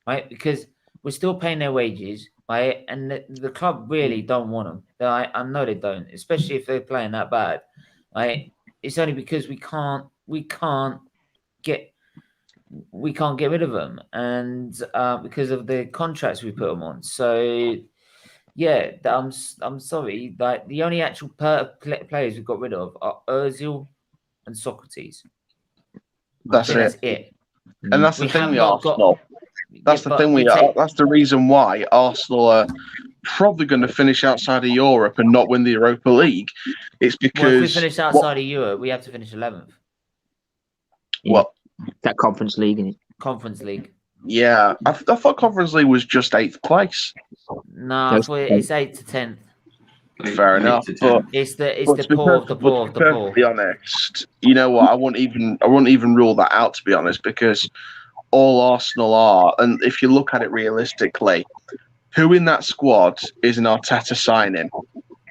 A: Right, because we're still paying their wages, right? And the club really don't want them. I know they don't, especially if they're playing that bad, right? It's only because we can't get rid of them, and because of the contracts we put them on. So yeah, I'm sorry, the only actual players we've got rid of are Ozil and Socrates.
B: That's it. And that's the thing with Arsenal. That's the thing that's the reason why Arsenal are probably going to finish outside of Europe and not win the Europa League. It's because
A: if we finish outside of Europe, we have to finish 11th.
B: What?
E: That Conference League, isn't it?
A: Conference League.
B: Yeah, I thought Conference League was just 8th place.
A: No, it's 8th to 10th.
B: Fair enough, but
A: it's the poor of the poor of the poor.
B: To be honest, you know what? I wouldn't even rule that out, to be honest, because all Arsenal are, and if you look at it realistically, who in that squad is an Arteta signing?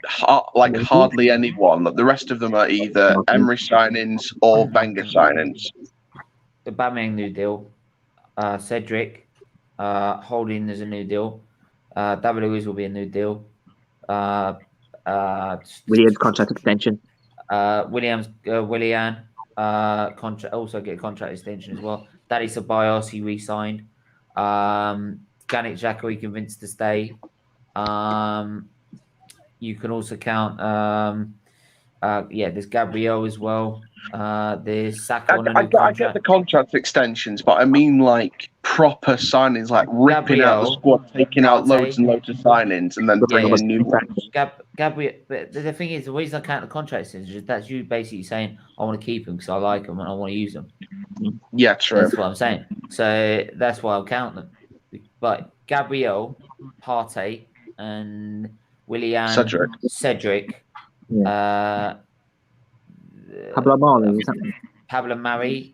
B: Hardly anyone. The rest of them are either Emery signings or Wenger signings.
A: The Aubameyang new deal, Cedric, Holding is a new deal, David Luiz will be a new deal.
E: Williams contract extension.
A: Willian. contract, also get a contract extension as well. Daddy Ceballos, he re-signed. Granit Xhaka, he convinced to stay. You can also count, there's Gabriel as well. There's Saka on a new contract.
B: I get the contract extensions, but I mean like proper signings, like ripping out the squad, taking out loads and loads of signings, and then bringing in new ones.
A: Gabriel, but the thing is, the reason I count the contract extensions is that's you basically saying I want to keep them because I like them and I want to use them.
B: Yeah, true.
A: That's what I'm saying. So that's why I'll count them. But Gabriel, Partey, and Willian, Cedric,
E: Pablo Mari,
A: Pablo Mari.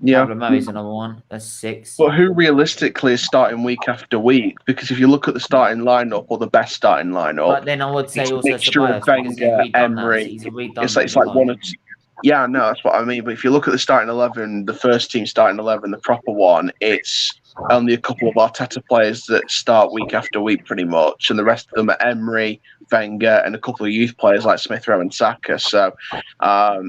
B: Yeah,
A: Pablo Mari's another one. That's 6.
B: But who realistically is starting week after week? Because if you look at the starting lineup or the best starting lineup,
A: but then I would say
B: it's
A: also
B: Ceballos, Wenger, Emery. It's like one or two. Yeah, no, that's what I mean. But if you look at the starting 11, the first team starting 11, the proper one, it's only a couple of Arteta players that start week after week pretty much, and the rest of them are Emery, Wenger, and a couple of youth players like Smith Rowe and Saka. So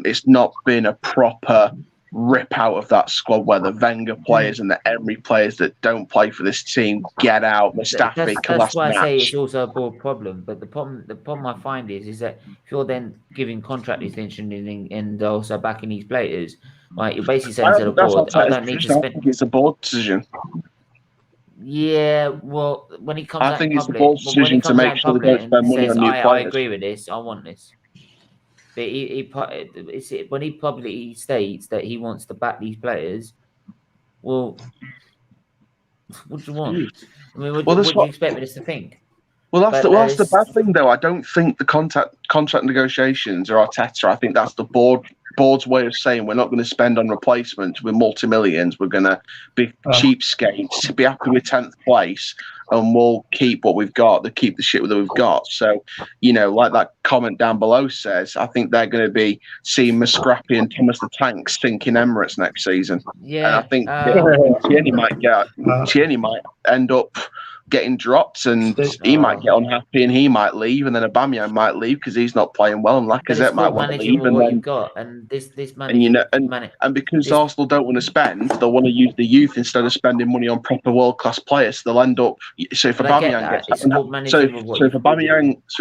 B: it's not been a proper rip out of that squad where the Wenger players and the Emery players that don't play for this team get out. Mustafi,
A: that's why I say it's also a broad problem. But the problem I find is that if you're then giving contract extension and also backing these players, like you're basically saying to the board, I don't need to spend.
B: I think it's a board decision.
A: Yeah, well, when he comes,
B: I think it's a board decision to make sure they don't spend money on new players.
A: I agree with this. I want this. But when he publicly states that he wants to back these players, well, what do you want? I mean, what do you expect me to think?
B: Well, that's the bad thing, though. I don't think the contract negotiations are Arteta. I think that's the board's way of saying we're not going to spend on replacements with multi-millions. We're going to be cheapskates, be happy with 10th place, and we'll keep what we've got. They keep the shit that we've got. So, like that comment down below says, I think they're going to be seeing Muscrappy and Thomas the Tank sinking Emirates next season.
A: Yeah,
B: and I think Tierney might end up getting dropped, and he might get unhappy, and he might leave, and then Aubameyang might leave because he's not playing well, and Lacazette might want to leave, and then and because Arsenal don't want to spend, they'll want to use the youth instead of spending money on proper world class players. So they'll end up. So if Aubameyang if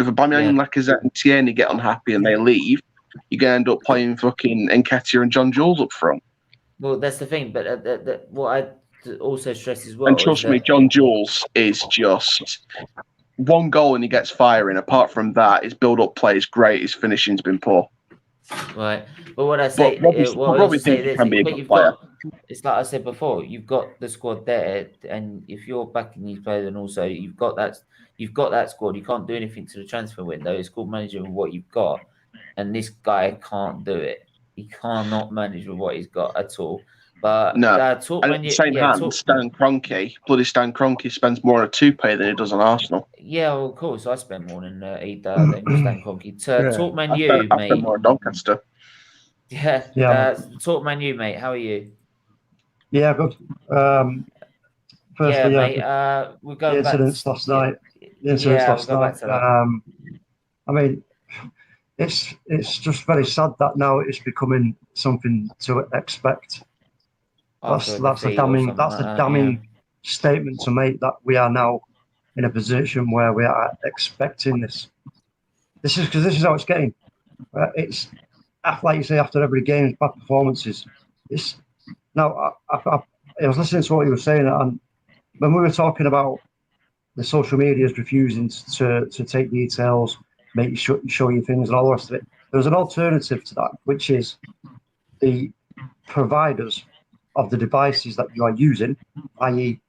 B: Aubameyang, Lacazette, and Tierney get unhappy and they leave, you're gonna end up playing fucking Nketiah and John Jules up front.
A: Well, that's the thing, but what I also stress as well.
B: And trust me, John Jules is just one goal and he gets firing. Apart from that, his build-up play is great. His finishing's been poor.
A: Right, but what I say, it's like I said before. You've got the squad there, and if you're backing these players, and also you've got that squad. You can't do anything to the transfer window. It's called managing with what you've got, and this guy can't do it. He cannot manage with what he's got at all. But
B: no, and at the same hand, Stan Kroenke spends more on a toupee than he does on Arsenal.
A: Yeah, well, of course, I spend more than Stan Kroenke. Talk Man U, mate.
B: I spend more on Doncaster.
A: Talk Man U, mate. How are you?
F: Yeah, good.
A: Firstly, mate. We're going
F: the incidents last night. The incidents last night. I mean, it's just very sad that now it's becoming something to expect. That's a damning statement to make, that we are now in a position where we are expecting this. This is how it's getting. It's like you say, after every game, bad performances. It's now. I was listening to what you were saying, and when we were talking about the social medias refusing to take details, show you things, and all the rest of it, there's an alternative to that, which is the providers of the devices that you are using, i.e.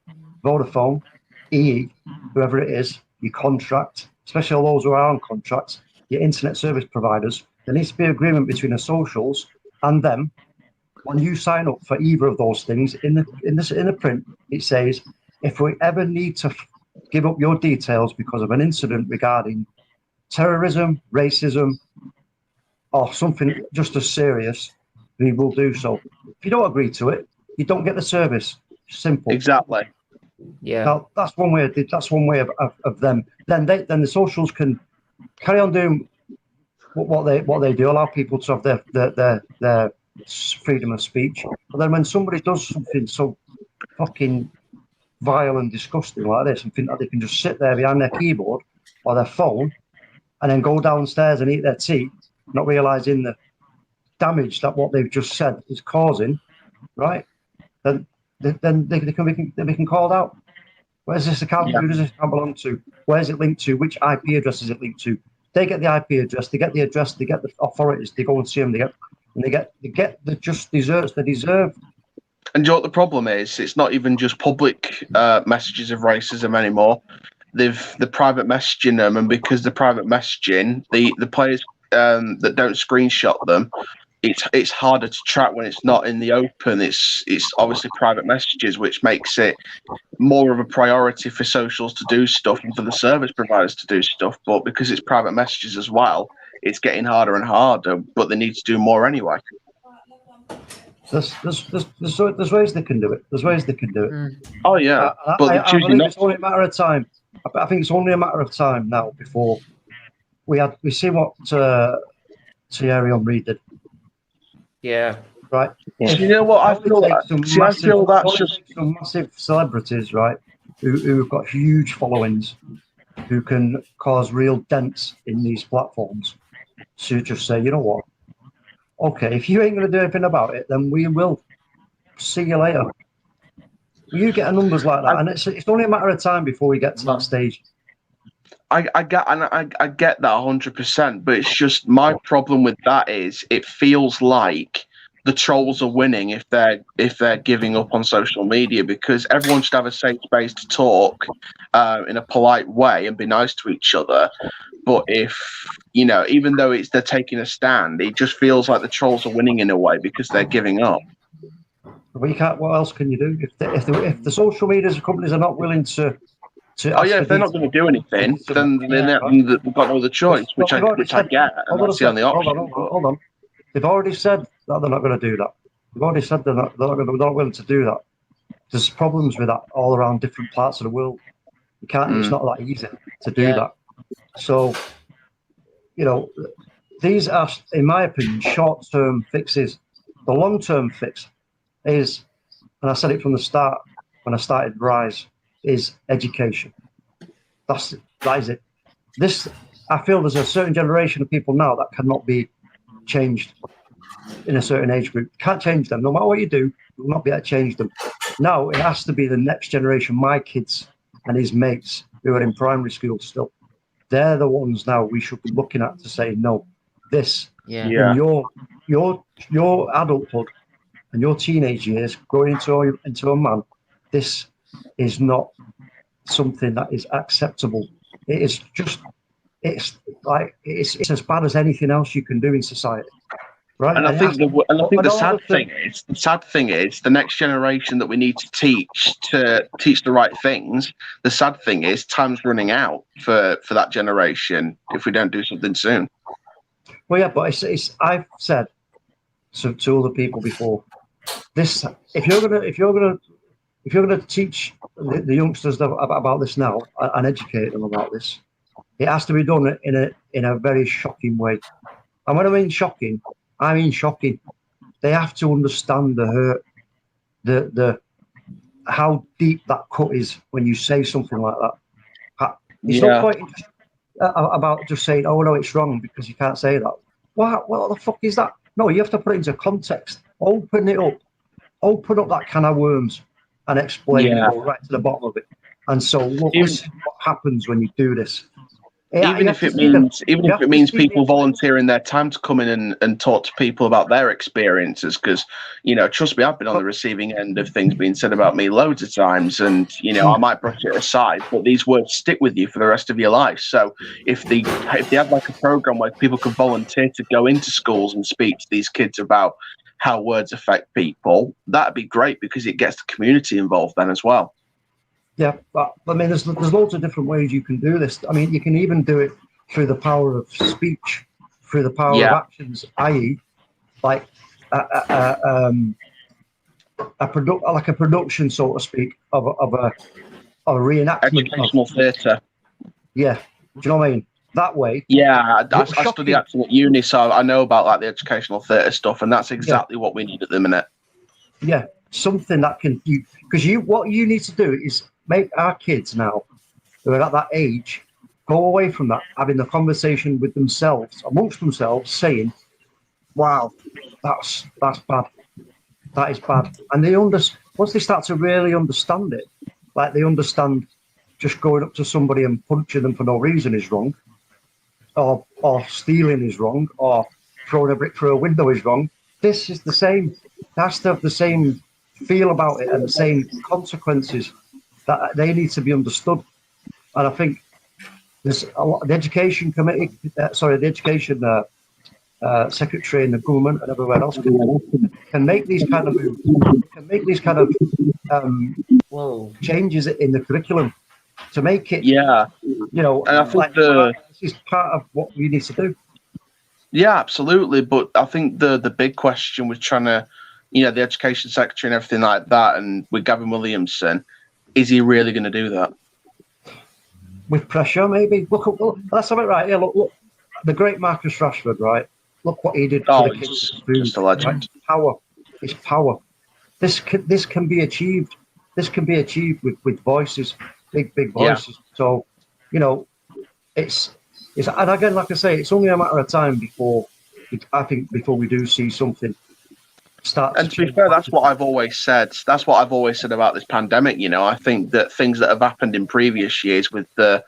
F: Vodafone, EE, whoever it is, your contract, especially all those who are on contracts, your internet service providers. There needs to be agreement between the socials and them. When you sign up for either of those things, in the print, it says, if we ever need to give up your details because of an incident regarding terrorism, racism, or something just as serious, we will do so. If you don't agree to it, you don't get the service. Simple.
B: Exactly.
A: Yeah.
F: Now, that's one way. That's one way of them. Then the socials can carry on doing what they do. Allow people to have their freedom of speech. But then when somebody does something so fucking vile and disgusting like this and think that they can just sit there behind their keyboard or their phone and then go downstairs and eat their tea, not realising the damage that what they've just said is causing, right? Then they can be called out. Where's this account? Who does this account belong to? Where's it linked to? Which IP address is it linked to? They get the IP address, they get the address, they get the authorities, they go and see them, they get the just desserts they deserve.
B: And you know what the problem is? It's not even just public messages of racism anymore. The private messaging them, and because the private messaging, the players that don't screenshot them, it's harder to track when it's not in the open. It's obviously private messages, which makes it more of a priority for socials to do stuff and for the service providers to do stuff. But because it's private messages as well, it's getting harder and harder. But they need to do more anyway.
F: There's ways they can do it. There's ways they can do it.
B: Oh yeah, but
F: I believe it's only a matter of time. I think it's only a matter of time now before we see what Thierry Henry did.
A: Yeah.
F: Right.
B: Yeah. You know what? I feel that's just
F: some massive celebrities, right, who've got huge followings, who can cause real dents in these platforms. So just say, you know what? Okay, if you ain't going to do anything about it, then we will see you later. You get numbers like that, and it's only a matter of time before we get to that stage.
B: I get that 100%, but it's just my problem with that is it feels like the trolls are winning if they're giving up on social media, because everyone should have a safe space to talk in a polite way and be nice to each other. But if even though they're taking a stand, it just feels like the trolls are winning in a way because they're giving up.
F: But you can't. What else can you do if the social media companies are not willing to?
B: If they're not going to do anything, then they've got no other choice, which I get, and that's the only option.
F: Hold on. They've already said that they're not going to do that. They've already said they're not willing to do that. There's problems with that all around different parts of the world. You can't. It's not that easy to do that. So, these are, in my opinion, short-term fixes. The long-term fix is, and I said it from the start when I started Rise, is education. That is it. I feel there's a certain generation of people now that cannot be changed in a certain age group. Can't change them. No matter what you do, you will not be able to change them. Now it has to be the next generation, my kids and his mates who are in primary school still. They're the ones now we should be looking at to say, no, this in your adulthood and your teenage years, growing into a man, this is not something that is acceptable. It's as bad as anything else you can do in society, right?
B: And I think the sad thing is the next generation that we need to teach the right things. The sad thing is time's running out for that generation if we don't do something soon.
F: Well, yeah, but I've said to other people before, this if you're gonna teach the youngsters about this now and educate them about this, it has to be done in a very shocking way. And when I mean shocking, I mean shocking. They have to understand the hurt, the how deep that cut is when you say something like that. It's no point about just saying, "Oh no, it's wrong," because you can't say that. What the fuck is that? No, you have to put it into context. Open it up. Open up that can of worms and explain it, go right to the bottom of it. And so, look, this is what happens when you do this.
B: Even if it means people volunteering their time to come in and talk to people about their experiences, because trust me, I've been on the receiving end of things being said about me loads of times, and I might brush it aside, but these words stick with you for the rest of your life. So if they had like a program where people could volunteer to go into schools and speak to these kids about how words affect people, that'd be great, because it gets the community involved then as well.
F: Yeah, but I mean, there's loads of different ways you can do this. I mean, you can even do it through the power of speech, through the power of actions, i.e., like a production, so to speak, of a reenactment.
B: Educational theatre.
F: Yeah, do you know what I mean? that way.
B: Yeah, I
F: Shocking.
B: study acting at uni, so I know about like the educational theatre stuff, and that's exactly what we need at the minute.
F: Yeah, something that can because what you need to do is make our kids now who are at that age go away from that, having the conversation with themselves, amongst themselves, saying, "Wow, that's bad. That is bad." And once they start to really understand it, like they understand just going up to somebody and punching them for no reason is wrong, or stealing is wrong, or throwing a brick through a window is wrong. This is the same. It has to have the same feel about it and the same consequences that they need to be understood. And I think there's a lot. The education committee, the education secretary in the government and everywhere else can make these kind of moves, can make these kind of changes in the curriculum to make it.
B: Yeah,
F: and
B: I think
F: this is part of what we need to do.
B: Yeah, absolutely. But I think the big question was trying to, the education secretary and everything like that, and with Gavin Williamson, is he really going to do that?
F: With pressure, maybe. Look, that's something right here. Look, the great Marcus Rashford, right? Look what he did for the kids.
B: Just a legend.
F: Right? Power. It's power. This can be achieved. This can be achieved with voices, big voices. Yeah. So, it's and again, like I say, it's only a matter of time before we do see something start.
B: And to be fair, that's what I've always said. That's what I've always said about this pandemic. I think that things that have happened in previous years with the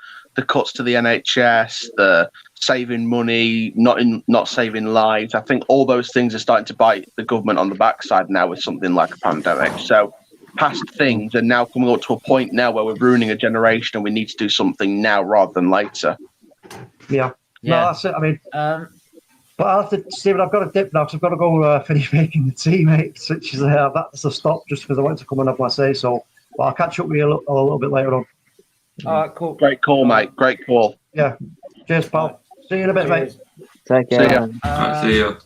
B: cuts to the NHS, the saving money, not saving lives, I think all those things are starting to bite the government on the backside now with something like a pandemic. So past things are now coming up to a point now where we're ruining a generation and we need to do something now rather than later.
F: Yeah. No, that's it. I mean, but I have to, Stephen, I've got to dip now because I've got to go finish making the tea, mate. Which is that's a stop just because I wanted to come and have my say. So, but I'll catch up with you a little bit later on.
A: All right, cool.
B: Great call, mate. Great call.
F: Yeah. Cheers, pal. See you in a bit, mate.
E: Take care.
D: See you.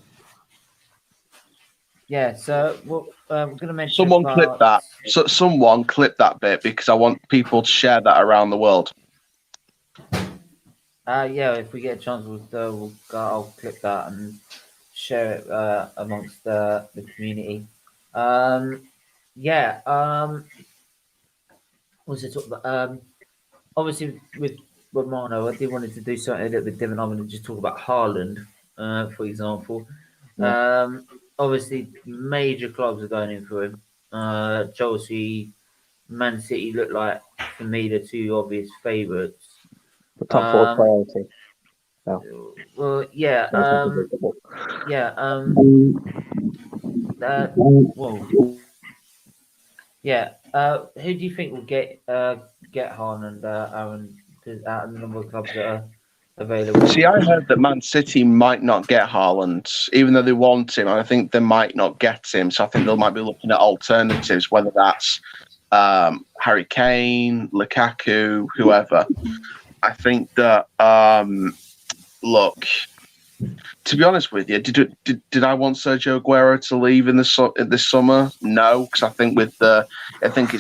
A: Yeah. So we're going to mention.
B: Someone clip that. So someone clip that bit because I want people to share that around the world.
A: Yeah, if we get a chance, I'll clip that and share it amongst the community. What's it talk about? Obviously, with Romano, I did wanted to do something a little bit different. I'm going to just talk about Haaland, for example. Yeah. Obviously, major clubs are going in for him. Chelsea, Man City look like, for me, the two obvious favourites.
E: The top four priority.
A: Oh. Well, yeah. Who do you think will get Haaland, Aaron, out of the number of clubs that are available?
B: See, I heard that Man City might not get Haaland, even though they want him. I think they might not get him. So I think they might be looking at alternatives, whether that's Harry Kane, Lukaku, whoever. I think that, look, to be honest with you, did I want Sergio Aguero to leave in this summer? No, because I think it's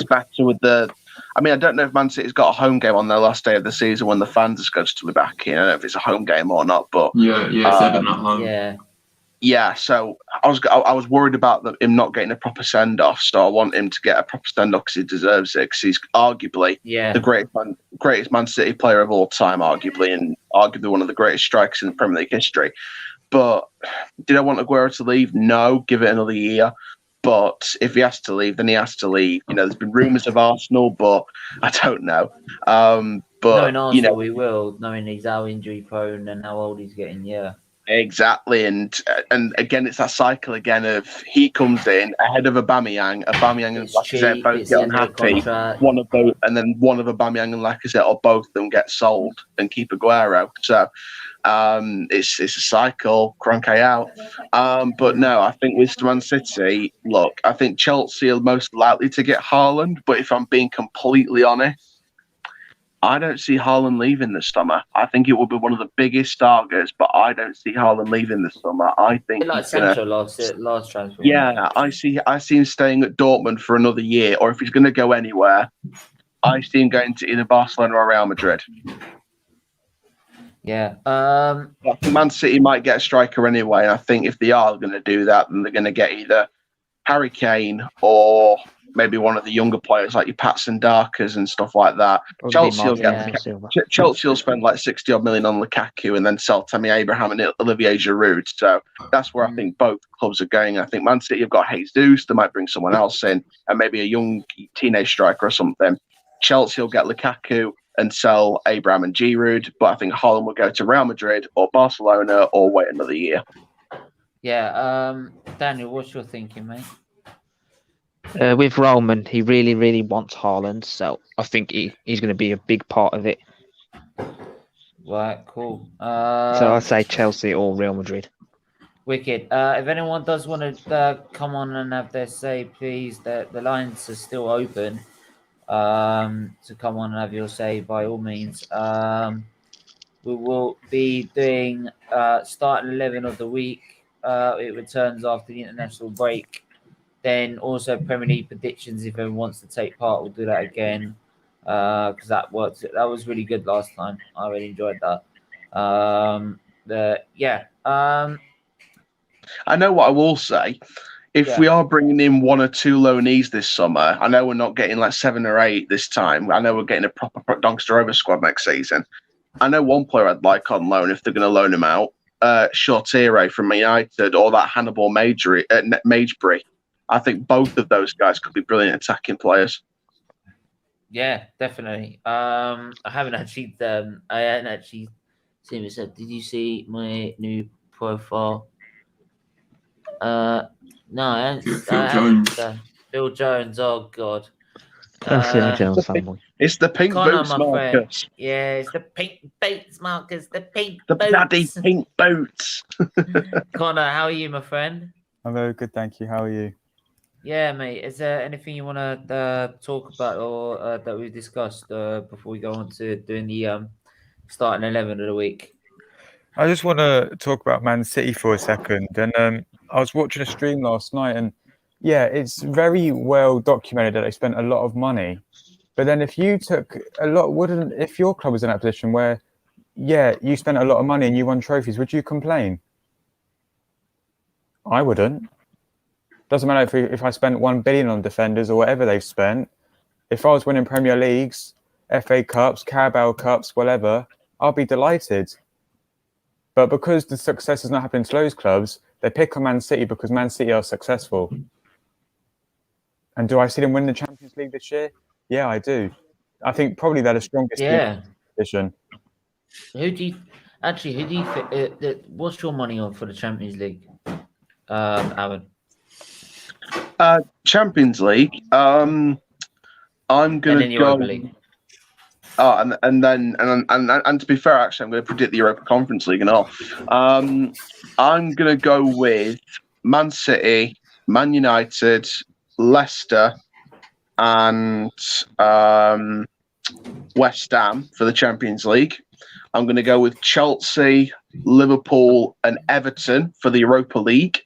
B: better with the. I mean, I don't know if Man City's got a home game on their last day of the season when the fans are supposed to be back in. I don't know if it's a home game or not, but
D: it's Everton at home.
B: Yeah, so I was worried about him not getting a proper send-off, so I want him to get a proper send-off because he deserves it, because he's arguably the greatest Man City player of all time, arguably, and arguably one of the greatest strikers in the Premier League history. But did I want Aguero to leave? No, give it another year. But if he has to leave, then he has to leave. There's been rumours of Arsenal, but I don't know. But
A: knowing Arsenal, we will, knowing he's how injury-prone and how old he's getting,
B: Exactly, and again, it's that cycle again of he comes in ahead of Aubameyang and Lacazette both get unhappy. One of Aubameyang and Lacazette or both of them get sold and keep Aguero. So it's a cycle, crank out. But no, I think with Man City, look, I think Chelsea are most likely to get Haaland. But if I'm being completely honest, I don't see Haaland leaving this summer. I think it will be one of the biggest targets, but I don't see Haaland leaving this summer. I think
A: like Sancho last transfer.
B: Yeah, I see him staying at Dortmund for another year, or if he's going to go anywhere, I see him going to either Barcelona or Real Madrid.
A: Yeah.
B: I think Man City might get a striker anyway. And I think if they are going to do that, then they're going to get either Harry Kane or maybe one of the younger players like your Pats and Darkers and stuff like that. Chelsea will spend like 60 odd million on Lukaku and then sell Tammy Abraham and Olivier Giroud. So that's where I think both clubs are going. I think Man City have got Jesus. They might bring someone else in and maybe a young teenage striker or something. Chelsea will get Lukaku and sell Abraham and Giroud, but I think Haaland will go to Real Madrid or Barcelona or wait another year.
A: Yeah, Daniel, what's your thinking, mate?
E: With Roman, he really, really wants Haaland, so I think he's going to be a big part of it.
A: Right, cool.
E: So I say Chelsea or Real Madrid.
A: Wicked. If anyone does want to come on and have their say, please, the lines are still open. To come on and have your say by all means. We will be doing starting 11 of the week. It returns after the international break. Then also Premier League predictions. If anyone wants to take part, we'll do that again because that worked. That was really good last time. I really enjoyed that.
B: I know what I will say. If we are bringing in one or two loanees this summer, I know we're not getting like 7 or 8 this time. I know we're getting a proper Doncaster squad next season. I know one player I'd like on loan if they're going to loan him out, Shortire from United or that Hannibal Magebury. I think both of those guys could be brilliant attacking players.
A: Yeah, definitely. I hadn't actually seen myself. Did you see my new profile? No, I haven't. Phil Jones. Oh God.
E: Phil Jones fanboy.
B: It's the pink
A: Connor,
B: boots, Marcus.
A: Yeah, it's the pink boots, Marcus. The
B: bloody pink boots.
A: Connor, how are you, my friend?
G: I'm very good, thank you. How are you?
A: Yeah, mate. Is there anything you want to talk about or that we've discussed before we go on to doing the starting 11 of the week?
G: I just want to talk about Man City for a second. And I was watching a stream last night, and yeah, it's very well documented that they spent a lot of money. But then if you took a lot, if your club was in that position where, yeah, you spent a lot of money and you won trophies, would you complain? I wouldn't. Doesn't matter if I spent 1 billion on defenders or whatever they've spent. If I was winning Premier Leagues, FA Cups, Carabao Cups, whatever, I'll be delighted. But because the success is not happening to those clubs, they pick on Man City because Man City are successful. And do I see them win the Champions League this year? Yeah, I do. I think probably they're the strongest position.
A: Who do you think? What's your money on for the Champions League, Aaron?
B: Champions League. I'm going to go.
A: League.
B: Oh, and to be fair, actually, I'm going to predict the Europa Conference League and all. I'm going to go with Man City, Man United, Leicester, and West Ham for the Champions League. I'm going to go with Chelsea, Liverpool, and Everton for the Europa League.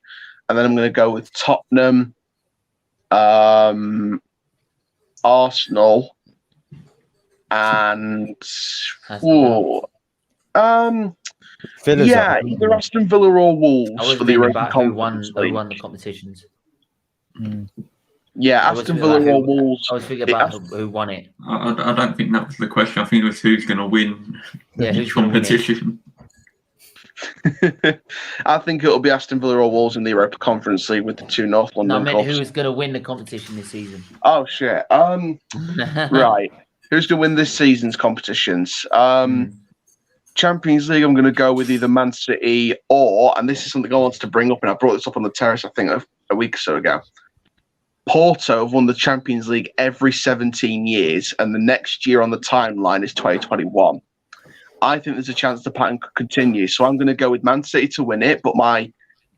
B: And then I'm going to go with Tottenham, Arsenal, and either Aston Villa or Wolves for the Europa Conference League.
A: Who won the competitions?
B: Yeah, Aston Villa or Wolves.
A: I was thinking about who won it.
D: I don't think that was the question. I think it was who's going to win the competition.
B: I think it'll be Aston Villa or Wolves in the Europa Conference League with the 2 North London clubs.
A: Who is going to win the competition this season?
B: Oh shit. Right. Who's going to win this season's competitions? Champions League, I'm going to go with either Man City or, and this is something I wanted to bring up, and I brought this up on the terrace, I think, a week or so ago. Porto have won the Champions League every 17 years, and the next year on the timeline is 2021. I think there's a chance the pattern could continue. So I'm going to go with Man City to win it, but my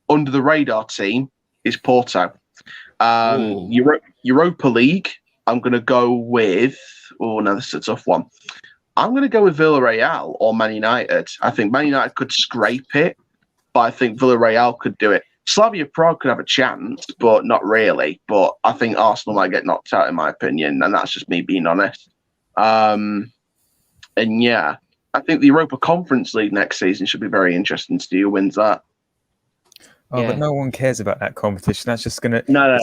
B: under-the-radar team is Porto. Europa League, I'm going to go with... Oh, no, this is a tough one. I'm going to go with Villarreal or Man United. I think Man United could scrape it, but I think Villarreal could do it. Slavia Prague could have a chance, but not really. But I think Arsenal might get knocked out, in my opinion, and that's just me being honest. And yeah, I think the Europa Conference League next season should be very interesting to see who wins that.
G: Oh,
A: Yeah.
G: but no one cares about that competition. That's just going to...
B: No.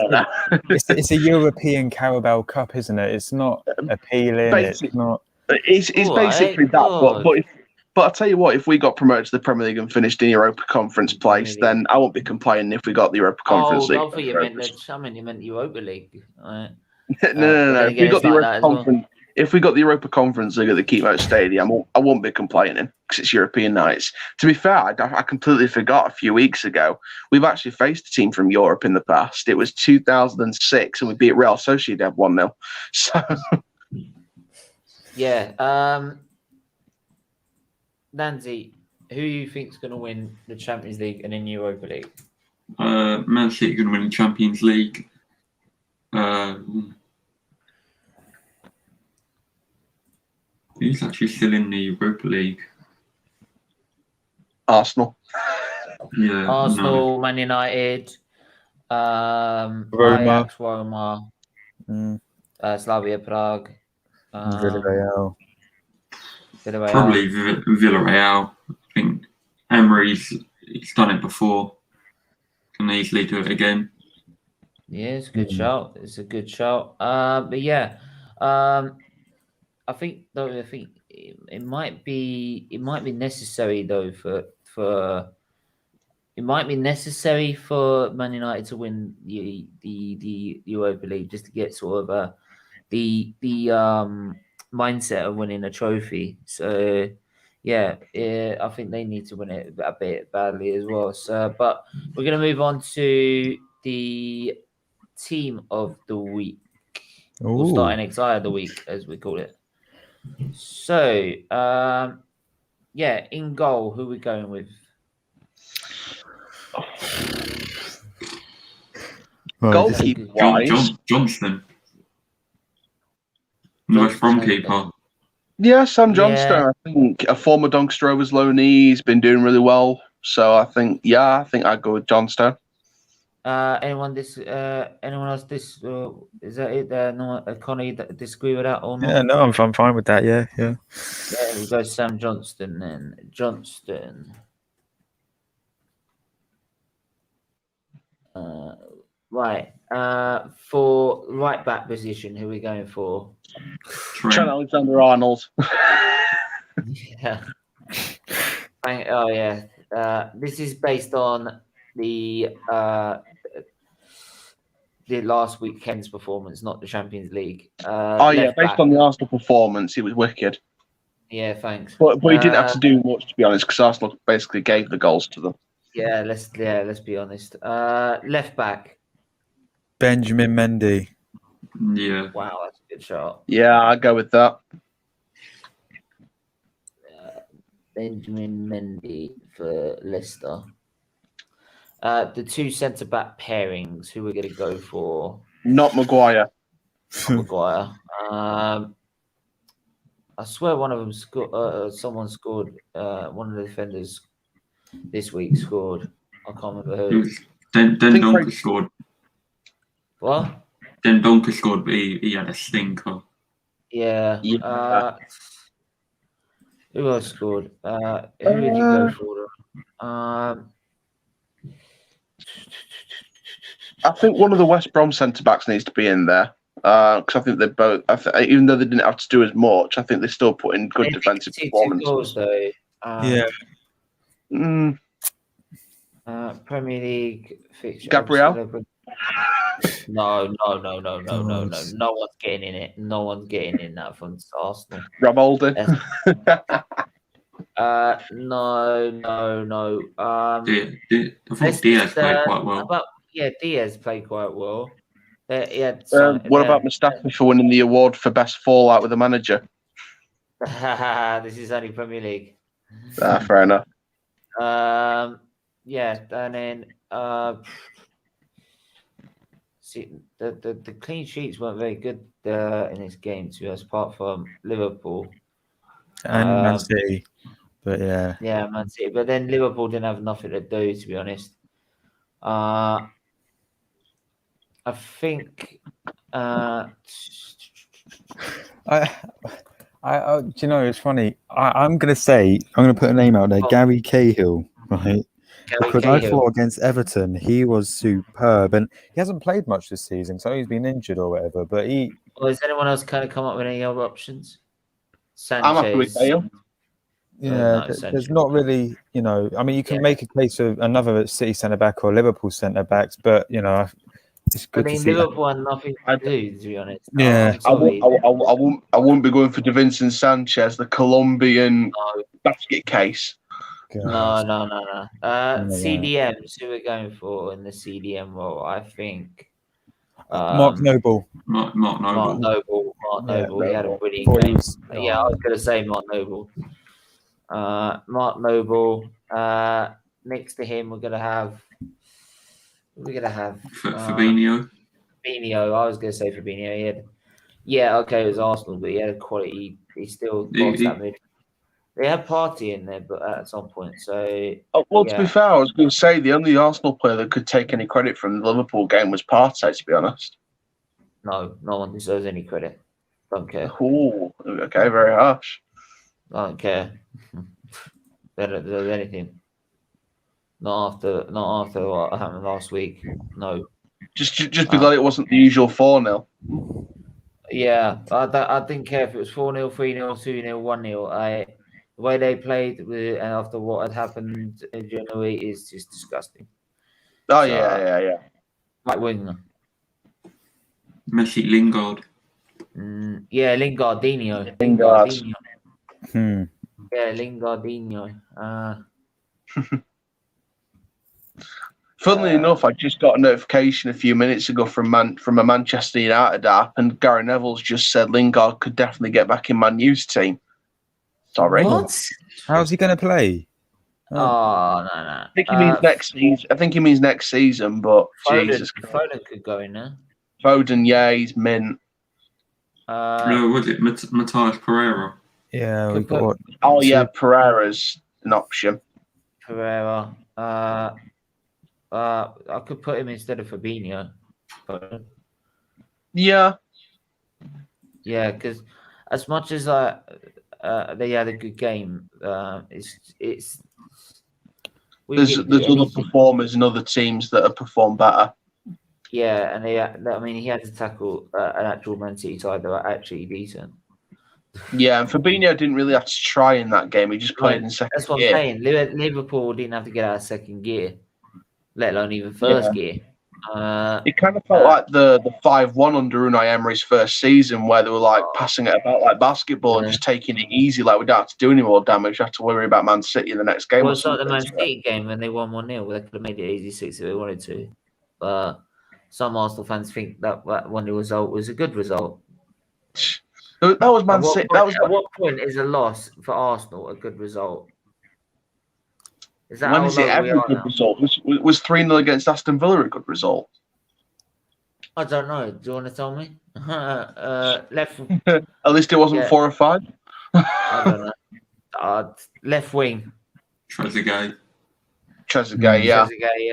G: It's a European Carabao Cup, isn't it? It's not appealing. It's not...
B: It's basically that. But I'll tell you what, if we got promoted to the Premier League and finished in Europa Conference place, then I won't be complaining if we got the Europa Conference League.
A: I thought you meant Europa League.
B: No. If we got the Europa Conference, if we got the Europa Conference League at the Keepmoat Stadium, I won't be complaining because it's European nights. To be fair, I completely forgot a few weeks ago. We've actually faced a team from Europe in the past. It was 2006, and we beat Real Sociedad 1-0. So,
A: yeah. Nancy, who do you think is going to win the Champions League and then Europa League?
D: Man City going to win the Champions League. Who's actually still in the Europa League?
B: Arsenal.
D: Yeah.
A: Arsenal,
D: No.
A: Man United,
G: Roma.
A: Ajax, Roma, Slavia Prague,
G: Villarreal.
D: Probably Villarreal. I think Emery's done it before. Can easily do it again.
A: Yeah, it's a good shout. It's a good shout. But yeah, I think it might be necessary though for Man United to win the Europa League just to get sort of the mindset of winning a trophy. So yeah, I think they need to win it a bit badly as well. So, but we're gonna move on to the team of the week, or starting XI of the week, as we call it. So, yeah, in goal, who are we going with?
B: Goalkeeper wise,
D: Johnston, West Brom keeper.
B: Yeah, Sam Johnston. I think a former Doncaster Rovers loanee. He's been doing really well. So I think I'd go with Johnston.
A: Anyone else this is that it? No, Connie disagree with that or not?
G: Yeah, no, I'm fine with that. Yeah.
A: Yeah, we go Sam Johnston then. Johnston. Right. For right back position, who are we going for?
B: Trent Alexander-Arnold.
A: Yeah. Oh yeah. This is based on the last weekend's performance, not the Champions League.
B: Based on the Arsenal performance, he was wicked.
A: Yeah, thanks.
B: But he didn't have to do much, to be honest, because Arsenal basically gave the goals to them.
A: Yeah, let's be honest. Left back.
G: Benjamin Mendy.
D: Yeah.
A: Wow, that's a good shot.
B: Yeah, I'd go with that.
A: Benjamin Mendy for Leicester. The two centre-back pairings, who we're going to go for?
B: Not Maguire.
A: Maguire. I swear one of them scored. Someone scored. One of the defenders this week scored. I can't remember who.
D: Den Donker scored.
A: What?
D: Den Donker scored, but he had a stinker.
A: Yeah. Who else scored? Who did you go for?
B: I think one of the West Brom centre backs needs to be in there because I think they both, even though they didn't have to do as much, I think they still put in good defensive performances.
A: Premier League fixture.
B: Gabriel?
A: No. No one's getting in it. No one's getting in that from Arsenal.
B: Rob Holding?
A: No.
D: I thought Diaz played quite well.
A: Diaz played quite well.
B: What about Mustafi for winning the award for best fallout with the manager?
A: This is only Premier League.
B: Fair enough.
A: And then see the clean sheets weren't very good in this game, to us, apart from Liverpool
G: and Man City. But yeah,
A: Man City. But then Liverpool didn't have nothing to do, to be honest. I think
G: I Do you know, it's funny. I'm going to put a name out there, Gary Cahill, right? Because I thought against Everton, he was superb. And he hasn't played much this season, so he's been injured or whatever. But
A: has anyone else kind of come up with any other options?
B: I'm happy with
A: Sanchez.
B: Cahill.
G: Yeah, there's not really, I mean, you can make a case of another City centre-back or Liverpool centre-backs, but, it's good to see.
A: Liverpool had nothing to do, to be honest.
G: Yeah.
B: I wouldn't be going for Davinson Sanchez, the Colombian basket case.
A: No. CDMs, who we're going for in the CDM role, I think.
G: Mark Noble.
D: Mark Noble.
A: He had a brilliant game. Yeah, I was going to say Mark Noble. Mark Noble. Next to him, we're going to have
D: Fabinho.
A: Fabinho. I was going to say Fabinho. It was Arsenal, but he had a quality. He still lost that mid. They had Partey in there, but at some point. So,
B: to be fair, I was going to say the only Arsenal player that could take any credit from the Liverpool game was Partey. To be honest,
A: no one deserves any credit. Don't care.
B: Oh, okay, very harsh.
A: I don't care. They don't deserve anything. Not after what happened last week. No.
B: Just be glad it wasn't the usual 4-0.
A: Yeah, I didn't care if it was 4-0, 3-0, 2-0, 1-0. The way they played and after what had happened in January is just disgusting.
B: Oh, yeah.
A: Right winger.
D: Messi, Lingard.
A: Lingardinho. Yeah, Lingardinho.
B: Funnily enough, I just got a notification a few minutes ago from a Manchester United app, and Gary Neville's just said Lingard could definitely get back in Man U's team. Sorry.
A: What?
G: How's he going to play?
A: Oh, no.
B: I think he means next season. I think he means next season, but Jesus Christ.
A: Foden could go in there.
B: Foden, yeah, he's mint.
D: Was it Matthias Pereira?
G: Yeah, we got.
B: Pereira's an option.
A: Pereira. I could put him instead of Fabinho.
B: Yeah.
A: Yeah, because as much as they had a good game, it's.
B: There's other performers in other teams that have performed better.
A: Yeah, and he had to tackle an actual Man City side that were actually decent.
B: Yeah, and Fabinho didn't really have to try in that game. He just played in second gear.
A: That's what I'm saying. Liverpool didn't have to get out of second gear, let alone even first gear.
B: It kind of felt like the 5-1 under Unai Emery's first season, where they were like passing it about like basketball and just taking it easy, like we don't have to do any more damage. We have to worry about Man City in the next game.
A: Well, it's like the Man City game when they won 1-0. They could have made it easy 6 if they wanted to. But some Arsenal fans think that 1-0 result was a good result.
B: That was Man City.
A: At what point is a loss for Arsenal a good result? Is that
B: when is it ever a good result? Was 3-0 against Aston Villa a good result?
A: I don't know. Do you want to tell me? Left.
B: At least it wasn't 4 or 5.
A: I don't know. Left wing.
D: Trezeguet,
B: yeah.
A: Trezeguet.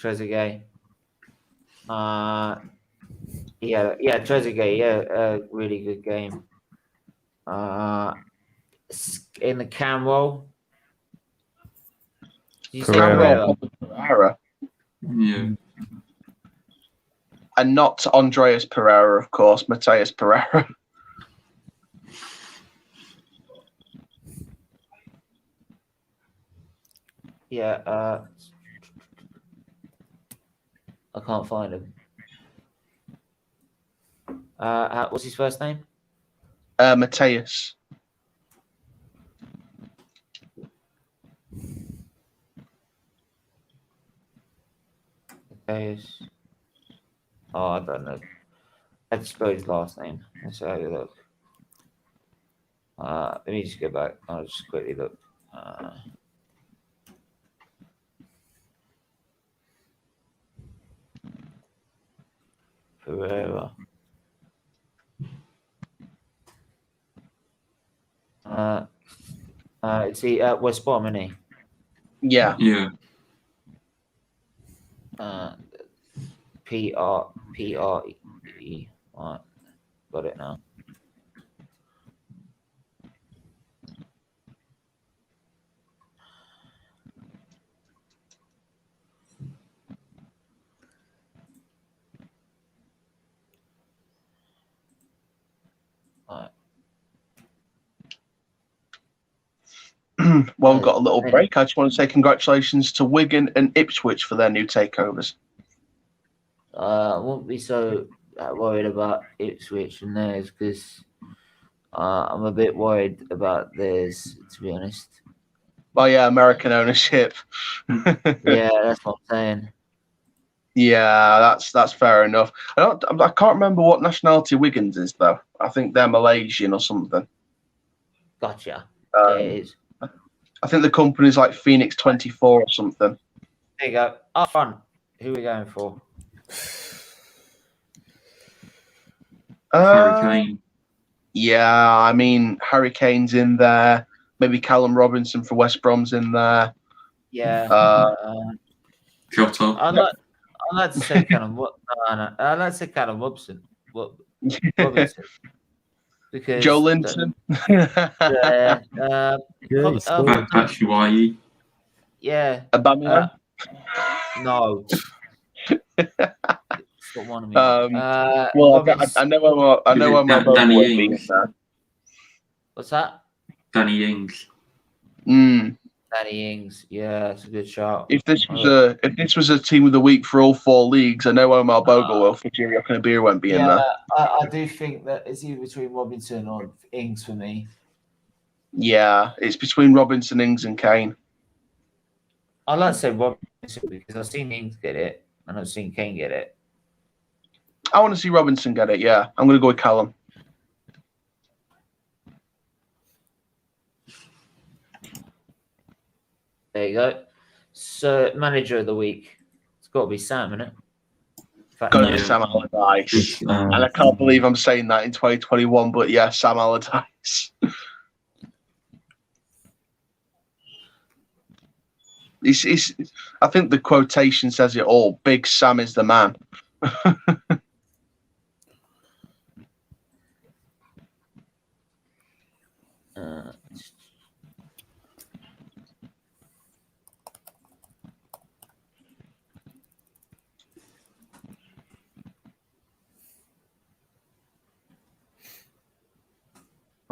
A: Trezeguet. Yeah, really good game. In the cam role.
B: Pereira.
D: Yeah.
B: And not Andreas Pereira, of course, Matthias Pereira.
A: Yeah, I can't find him. What's his first name?
B: Matthias.
A: Oh, I don't know. Let's spell his last name. Let's have a look. Let me just go back. I'll just quickly look. Pereira. Is he West Brom, isn't he?
B: Yeah.
D: Yeah.
A: P-R-E. Right. Got it now.
B: Well, we've got a little break. I just want to say congratulations to Wigan and Ipswich for their new takeovers.
A: I won't be so worried about Ipswich and theirs because I'm a bit worried about theirs, to be honest.
B: Well, yeah, American ownership.
A: Yeah, that's what I'm saying.
B: Yeah, that's fair enough. I can't remember what nationality Wigan's is though. I think they're Malaysian or something.
A: Gotcha. Yeah, it is.
B: I think the company's like Phoenix 24 or something.
A: There you go. Up front. Who are we going for?
D: Hurricane.
B: Yeah, I mean Harry Kane's in there. Maybe Callum Robinson for West Brom's in there.
A: Yeah.
D: Jota.
A: I'd like to say Callum. I'd like to say Callum Robinson. Robinson. Because
B: Joe Linton.
D: Batshuayi.
A: Yeah.
B: Aubameyang.
A: No. It's got one of me.
B: Well, I know I'm
D: Danny Ings.
A: What's that?
D: Danny Ings.
A: Danny Ings. Yeah, that's a good shout.
B: If this was a team of the week for all four leagues, I know Omar Bogle or Fajiri Okanabir won't be in there.
A: I do think that it's either between Robinson or Ings for me.
B: Yeah, it's between Robinson, Ings, and Kane.
A: I'd like to say Robinson because I've seen Ings get it and I've seen Kane get it.
B: I want to see Robinson get it, yeah. I'm going to go with Callum.
A: There you go. So, manager of the week. It's got to be Sam, isn't it?
B: Got to be Sam Allardyce. And I can't believe I'm saying that in 2021, but yeah, Sam Allardyce. I think the quotation says it all. Big Sam is the man.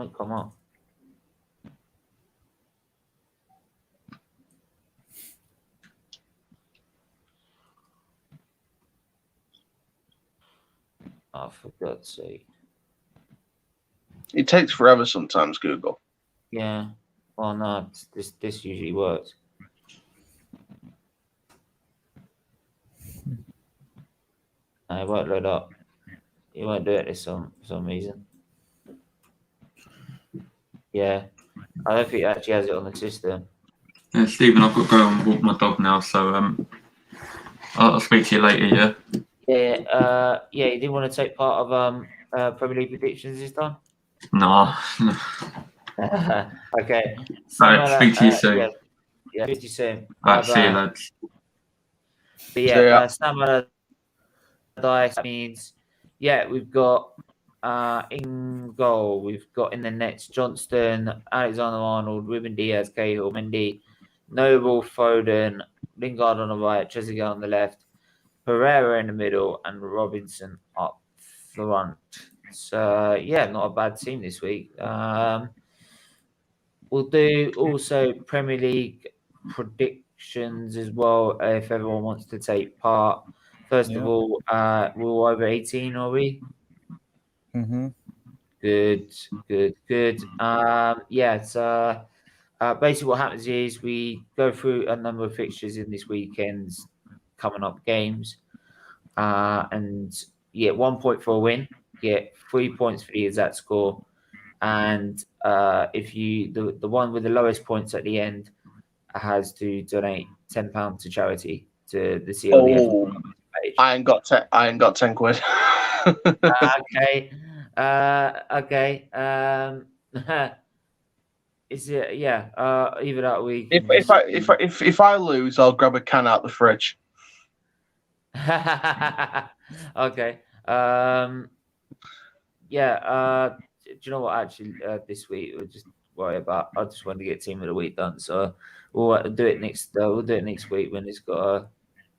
A: Oh, come on. Oh, for God's sake.
B: It takes forever sometimes, Google.
A: Yeah. Well, no, this usually works. No, it won't load up. It won't do it for some reason. Yeah. I don't think it actually has it on the system.
D: Yeah, Stephen, I've got to go and walk my dog now, so I'll speak to you later, yeah?
A: Yeah, you didn't want to take part of Premier League predictions this time?
D: No.
A: Okay.
D: Alright, speak to you soon.
A: Yeah, speak to you soon.
D: Alright, see you, lads.
A: But yeah, Sam Allardyce means, we've got in goal, we've got in the nets Johnston, Alexander-Arnold, Ruben Diaz, Cahill, Mendy, Noble, Foden, Lingard on the right, Trezeguet on the left, Pereira in the middle, and Robinson up front. So, not a bad team this week. We'll do also Premier League predictions as well if everyone wants to take part. First of all, we're all over 18, are we?
G: Mm-hmm.
A: Good. So basically what happens is we go through a number of fixtures in this weekend's coming up games. 1 point for a win, 3 points for the exact score. And if the one with the lowest points at the end has to donate £10 to charity to the CLDF page.
B: I ain't got 10 quid.
A: Okay. Is it? Either that week.
B: If I lose, I'll grab a can out the fridge.
A: Okay. Do you know what? Actually, this week we'll just worry about. I just wanted to get team of the week done, so we'll do it next. We'll do it next week when we've got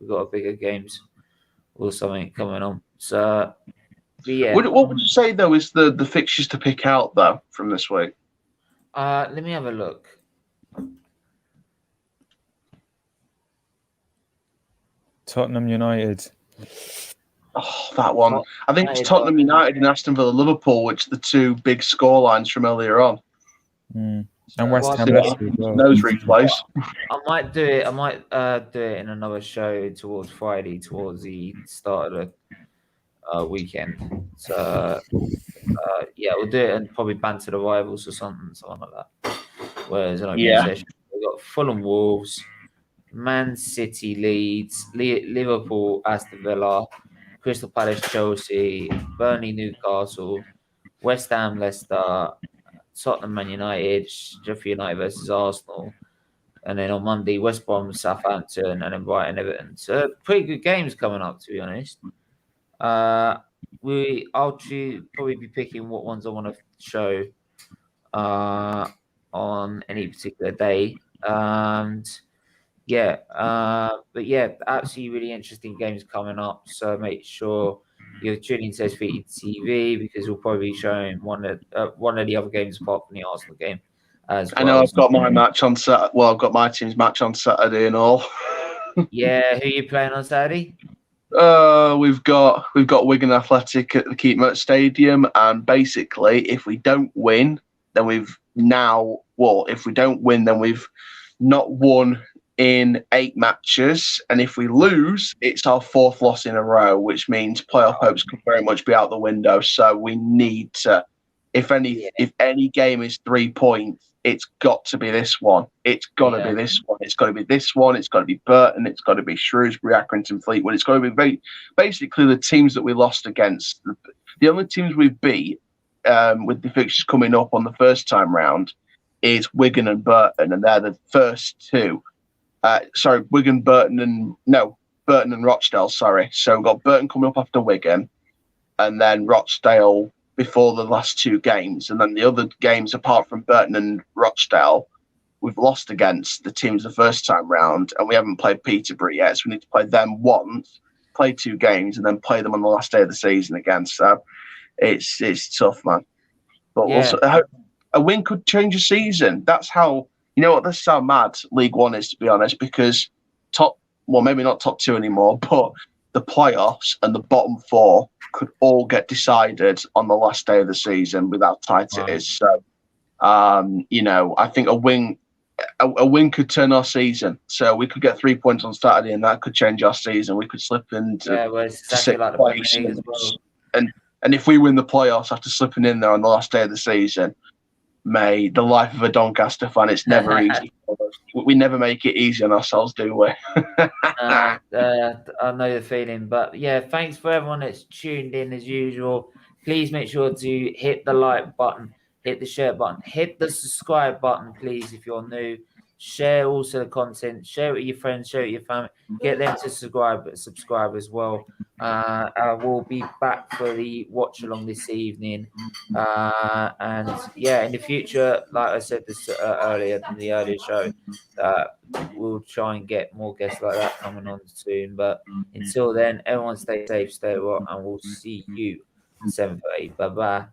A: a bigger games or something coming on. So Yeah.
B: What would you say though is the fixtures to pick out though from this week?
A: Let me have a look.
G: Tottenham United.
B: Oh, that one. I think it's Tottenham United and Aston Villa Liverpool, which are the two big scorelines from earlier on.
G: And West Ham.
B: Those replays.
A: I might do it. I might do it in another show towards Friday, towards the start of the weekend. So yeah, we'll do it and probably banter the rivals or something like that. Whereas session, we've got Fulham Wolves, Man City Leeds, Liverpool Aston Villa, Crystal Palace Chelsea, Burnley Newcastle, West Ham Leicester, Tottenham Man United, Sheffield United versus Arsenal, and then on Monday West Brom Southampton, and then Brighton Everton. So pretty good games coming up, to be honest. I'll probably be picking what ones I want to show on any particular day. But yeah, absolutely really interesting games coming up. So make sure you're tuning to SFeatleyTV because we'll probably be showing one of the other games apart from the Arsenal game as well.
B: I know I've got my match on Saturday. Well, I've got my team's match on Saturday and all.
A: Yeah, who are you playing on Saturday?
B: We've got Wigan Athletic at the Keepmoat Stadium, and basically, if we don't win, then we've not won in 8 matches, and if we lose, it's our 4th loss in a row, which means playoff hopes could very much be out the window. So we need to, if any game is 3 points, it's got to be this one. It's got to be this one. It's got to be this one. It's got to be Burton. It's got to be Shrewsbury, Accrington, Fleetwood. It's got to be basically the teams that we lost against. The only teams we beat with the fixtures coming up on the first time round is Wigan and Burton, and they're the first two. Burton and Rochdale, sorry. So we've got Burton coming up after Wigan, and then Rochdale before the last 2 games. And then the other games, apart from Burton and Rochdale, we've lost against the teams the first time round, and we haven't played Peterborough yet. So we need to play them once, play 2 games, and then play them on the last day of the season again. So it's tough, man. But also, a win could change a season. That's how, you know what, this is how mad League One is, to be honest, because maybe not top 2 anymore, but the playoffs and the bottom 4 could all get decided on the last day of the season with how tight it is. So, I think a win could turn our season. So we could get 3 points on Saturday, and that could change our season. We could slip into
A: exactly like
B: place, and if we win the playoffs after slipping in there on the last day of the season, the life of a Doncaster fan, it's never easy. We never make it easy on ourselves, do we?
A: I know the feeling, but yeah, thanks for everyone that's tuned in as usual. Please make sure to hit the like button, hit the share button, hit the subscribe button, please, if you're new. Share also the content, share it with your friends, share it with your family, get them to subscribe as well. We'll be back for the watch along this evening, and in the future, like I said this earlier in the earlier show, we'll try and get more guests like that coming on soon. But until then, everyone stay safe, stay well, and we'll see you 7:30. Bye bye.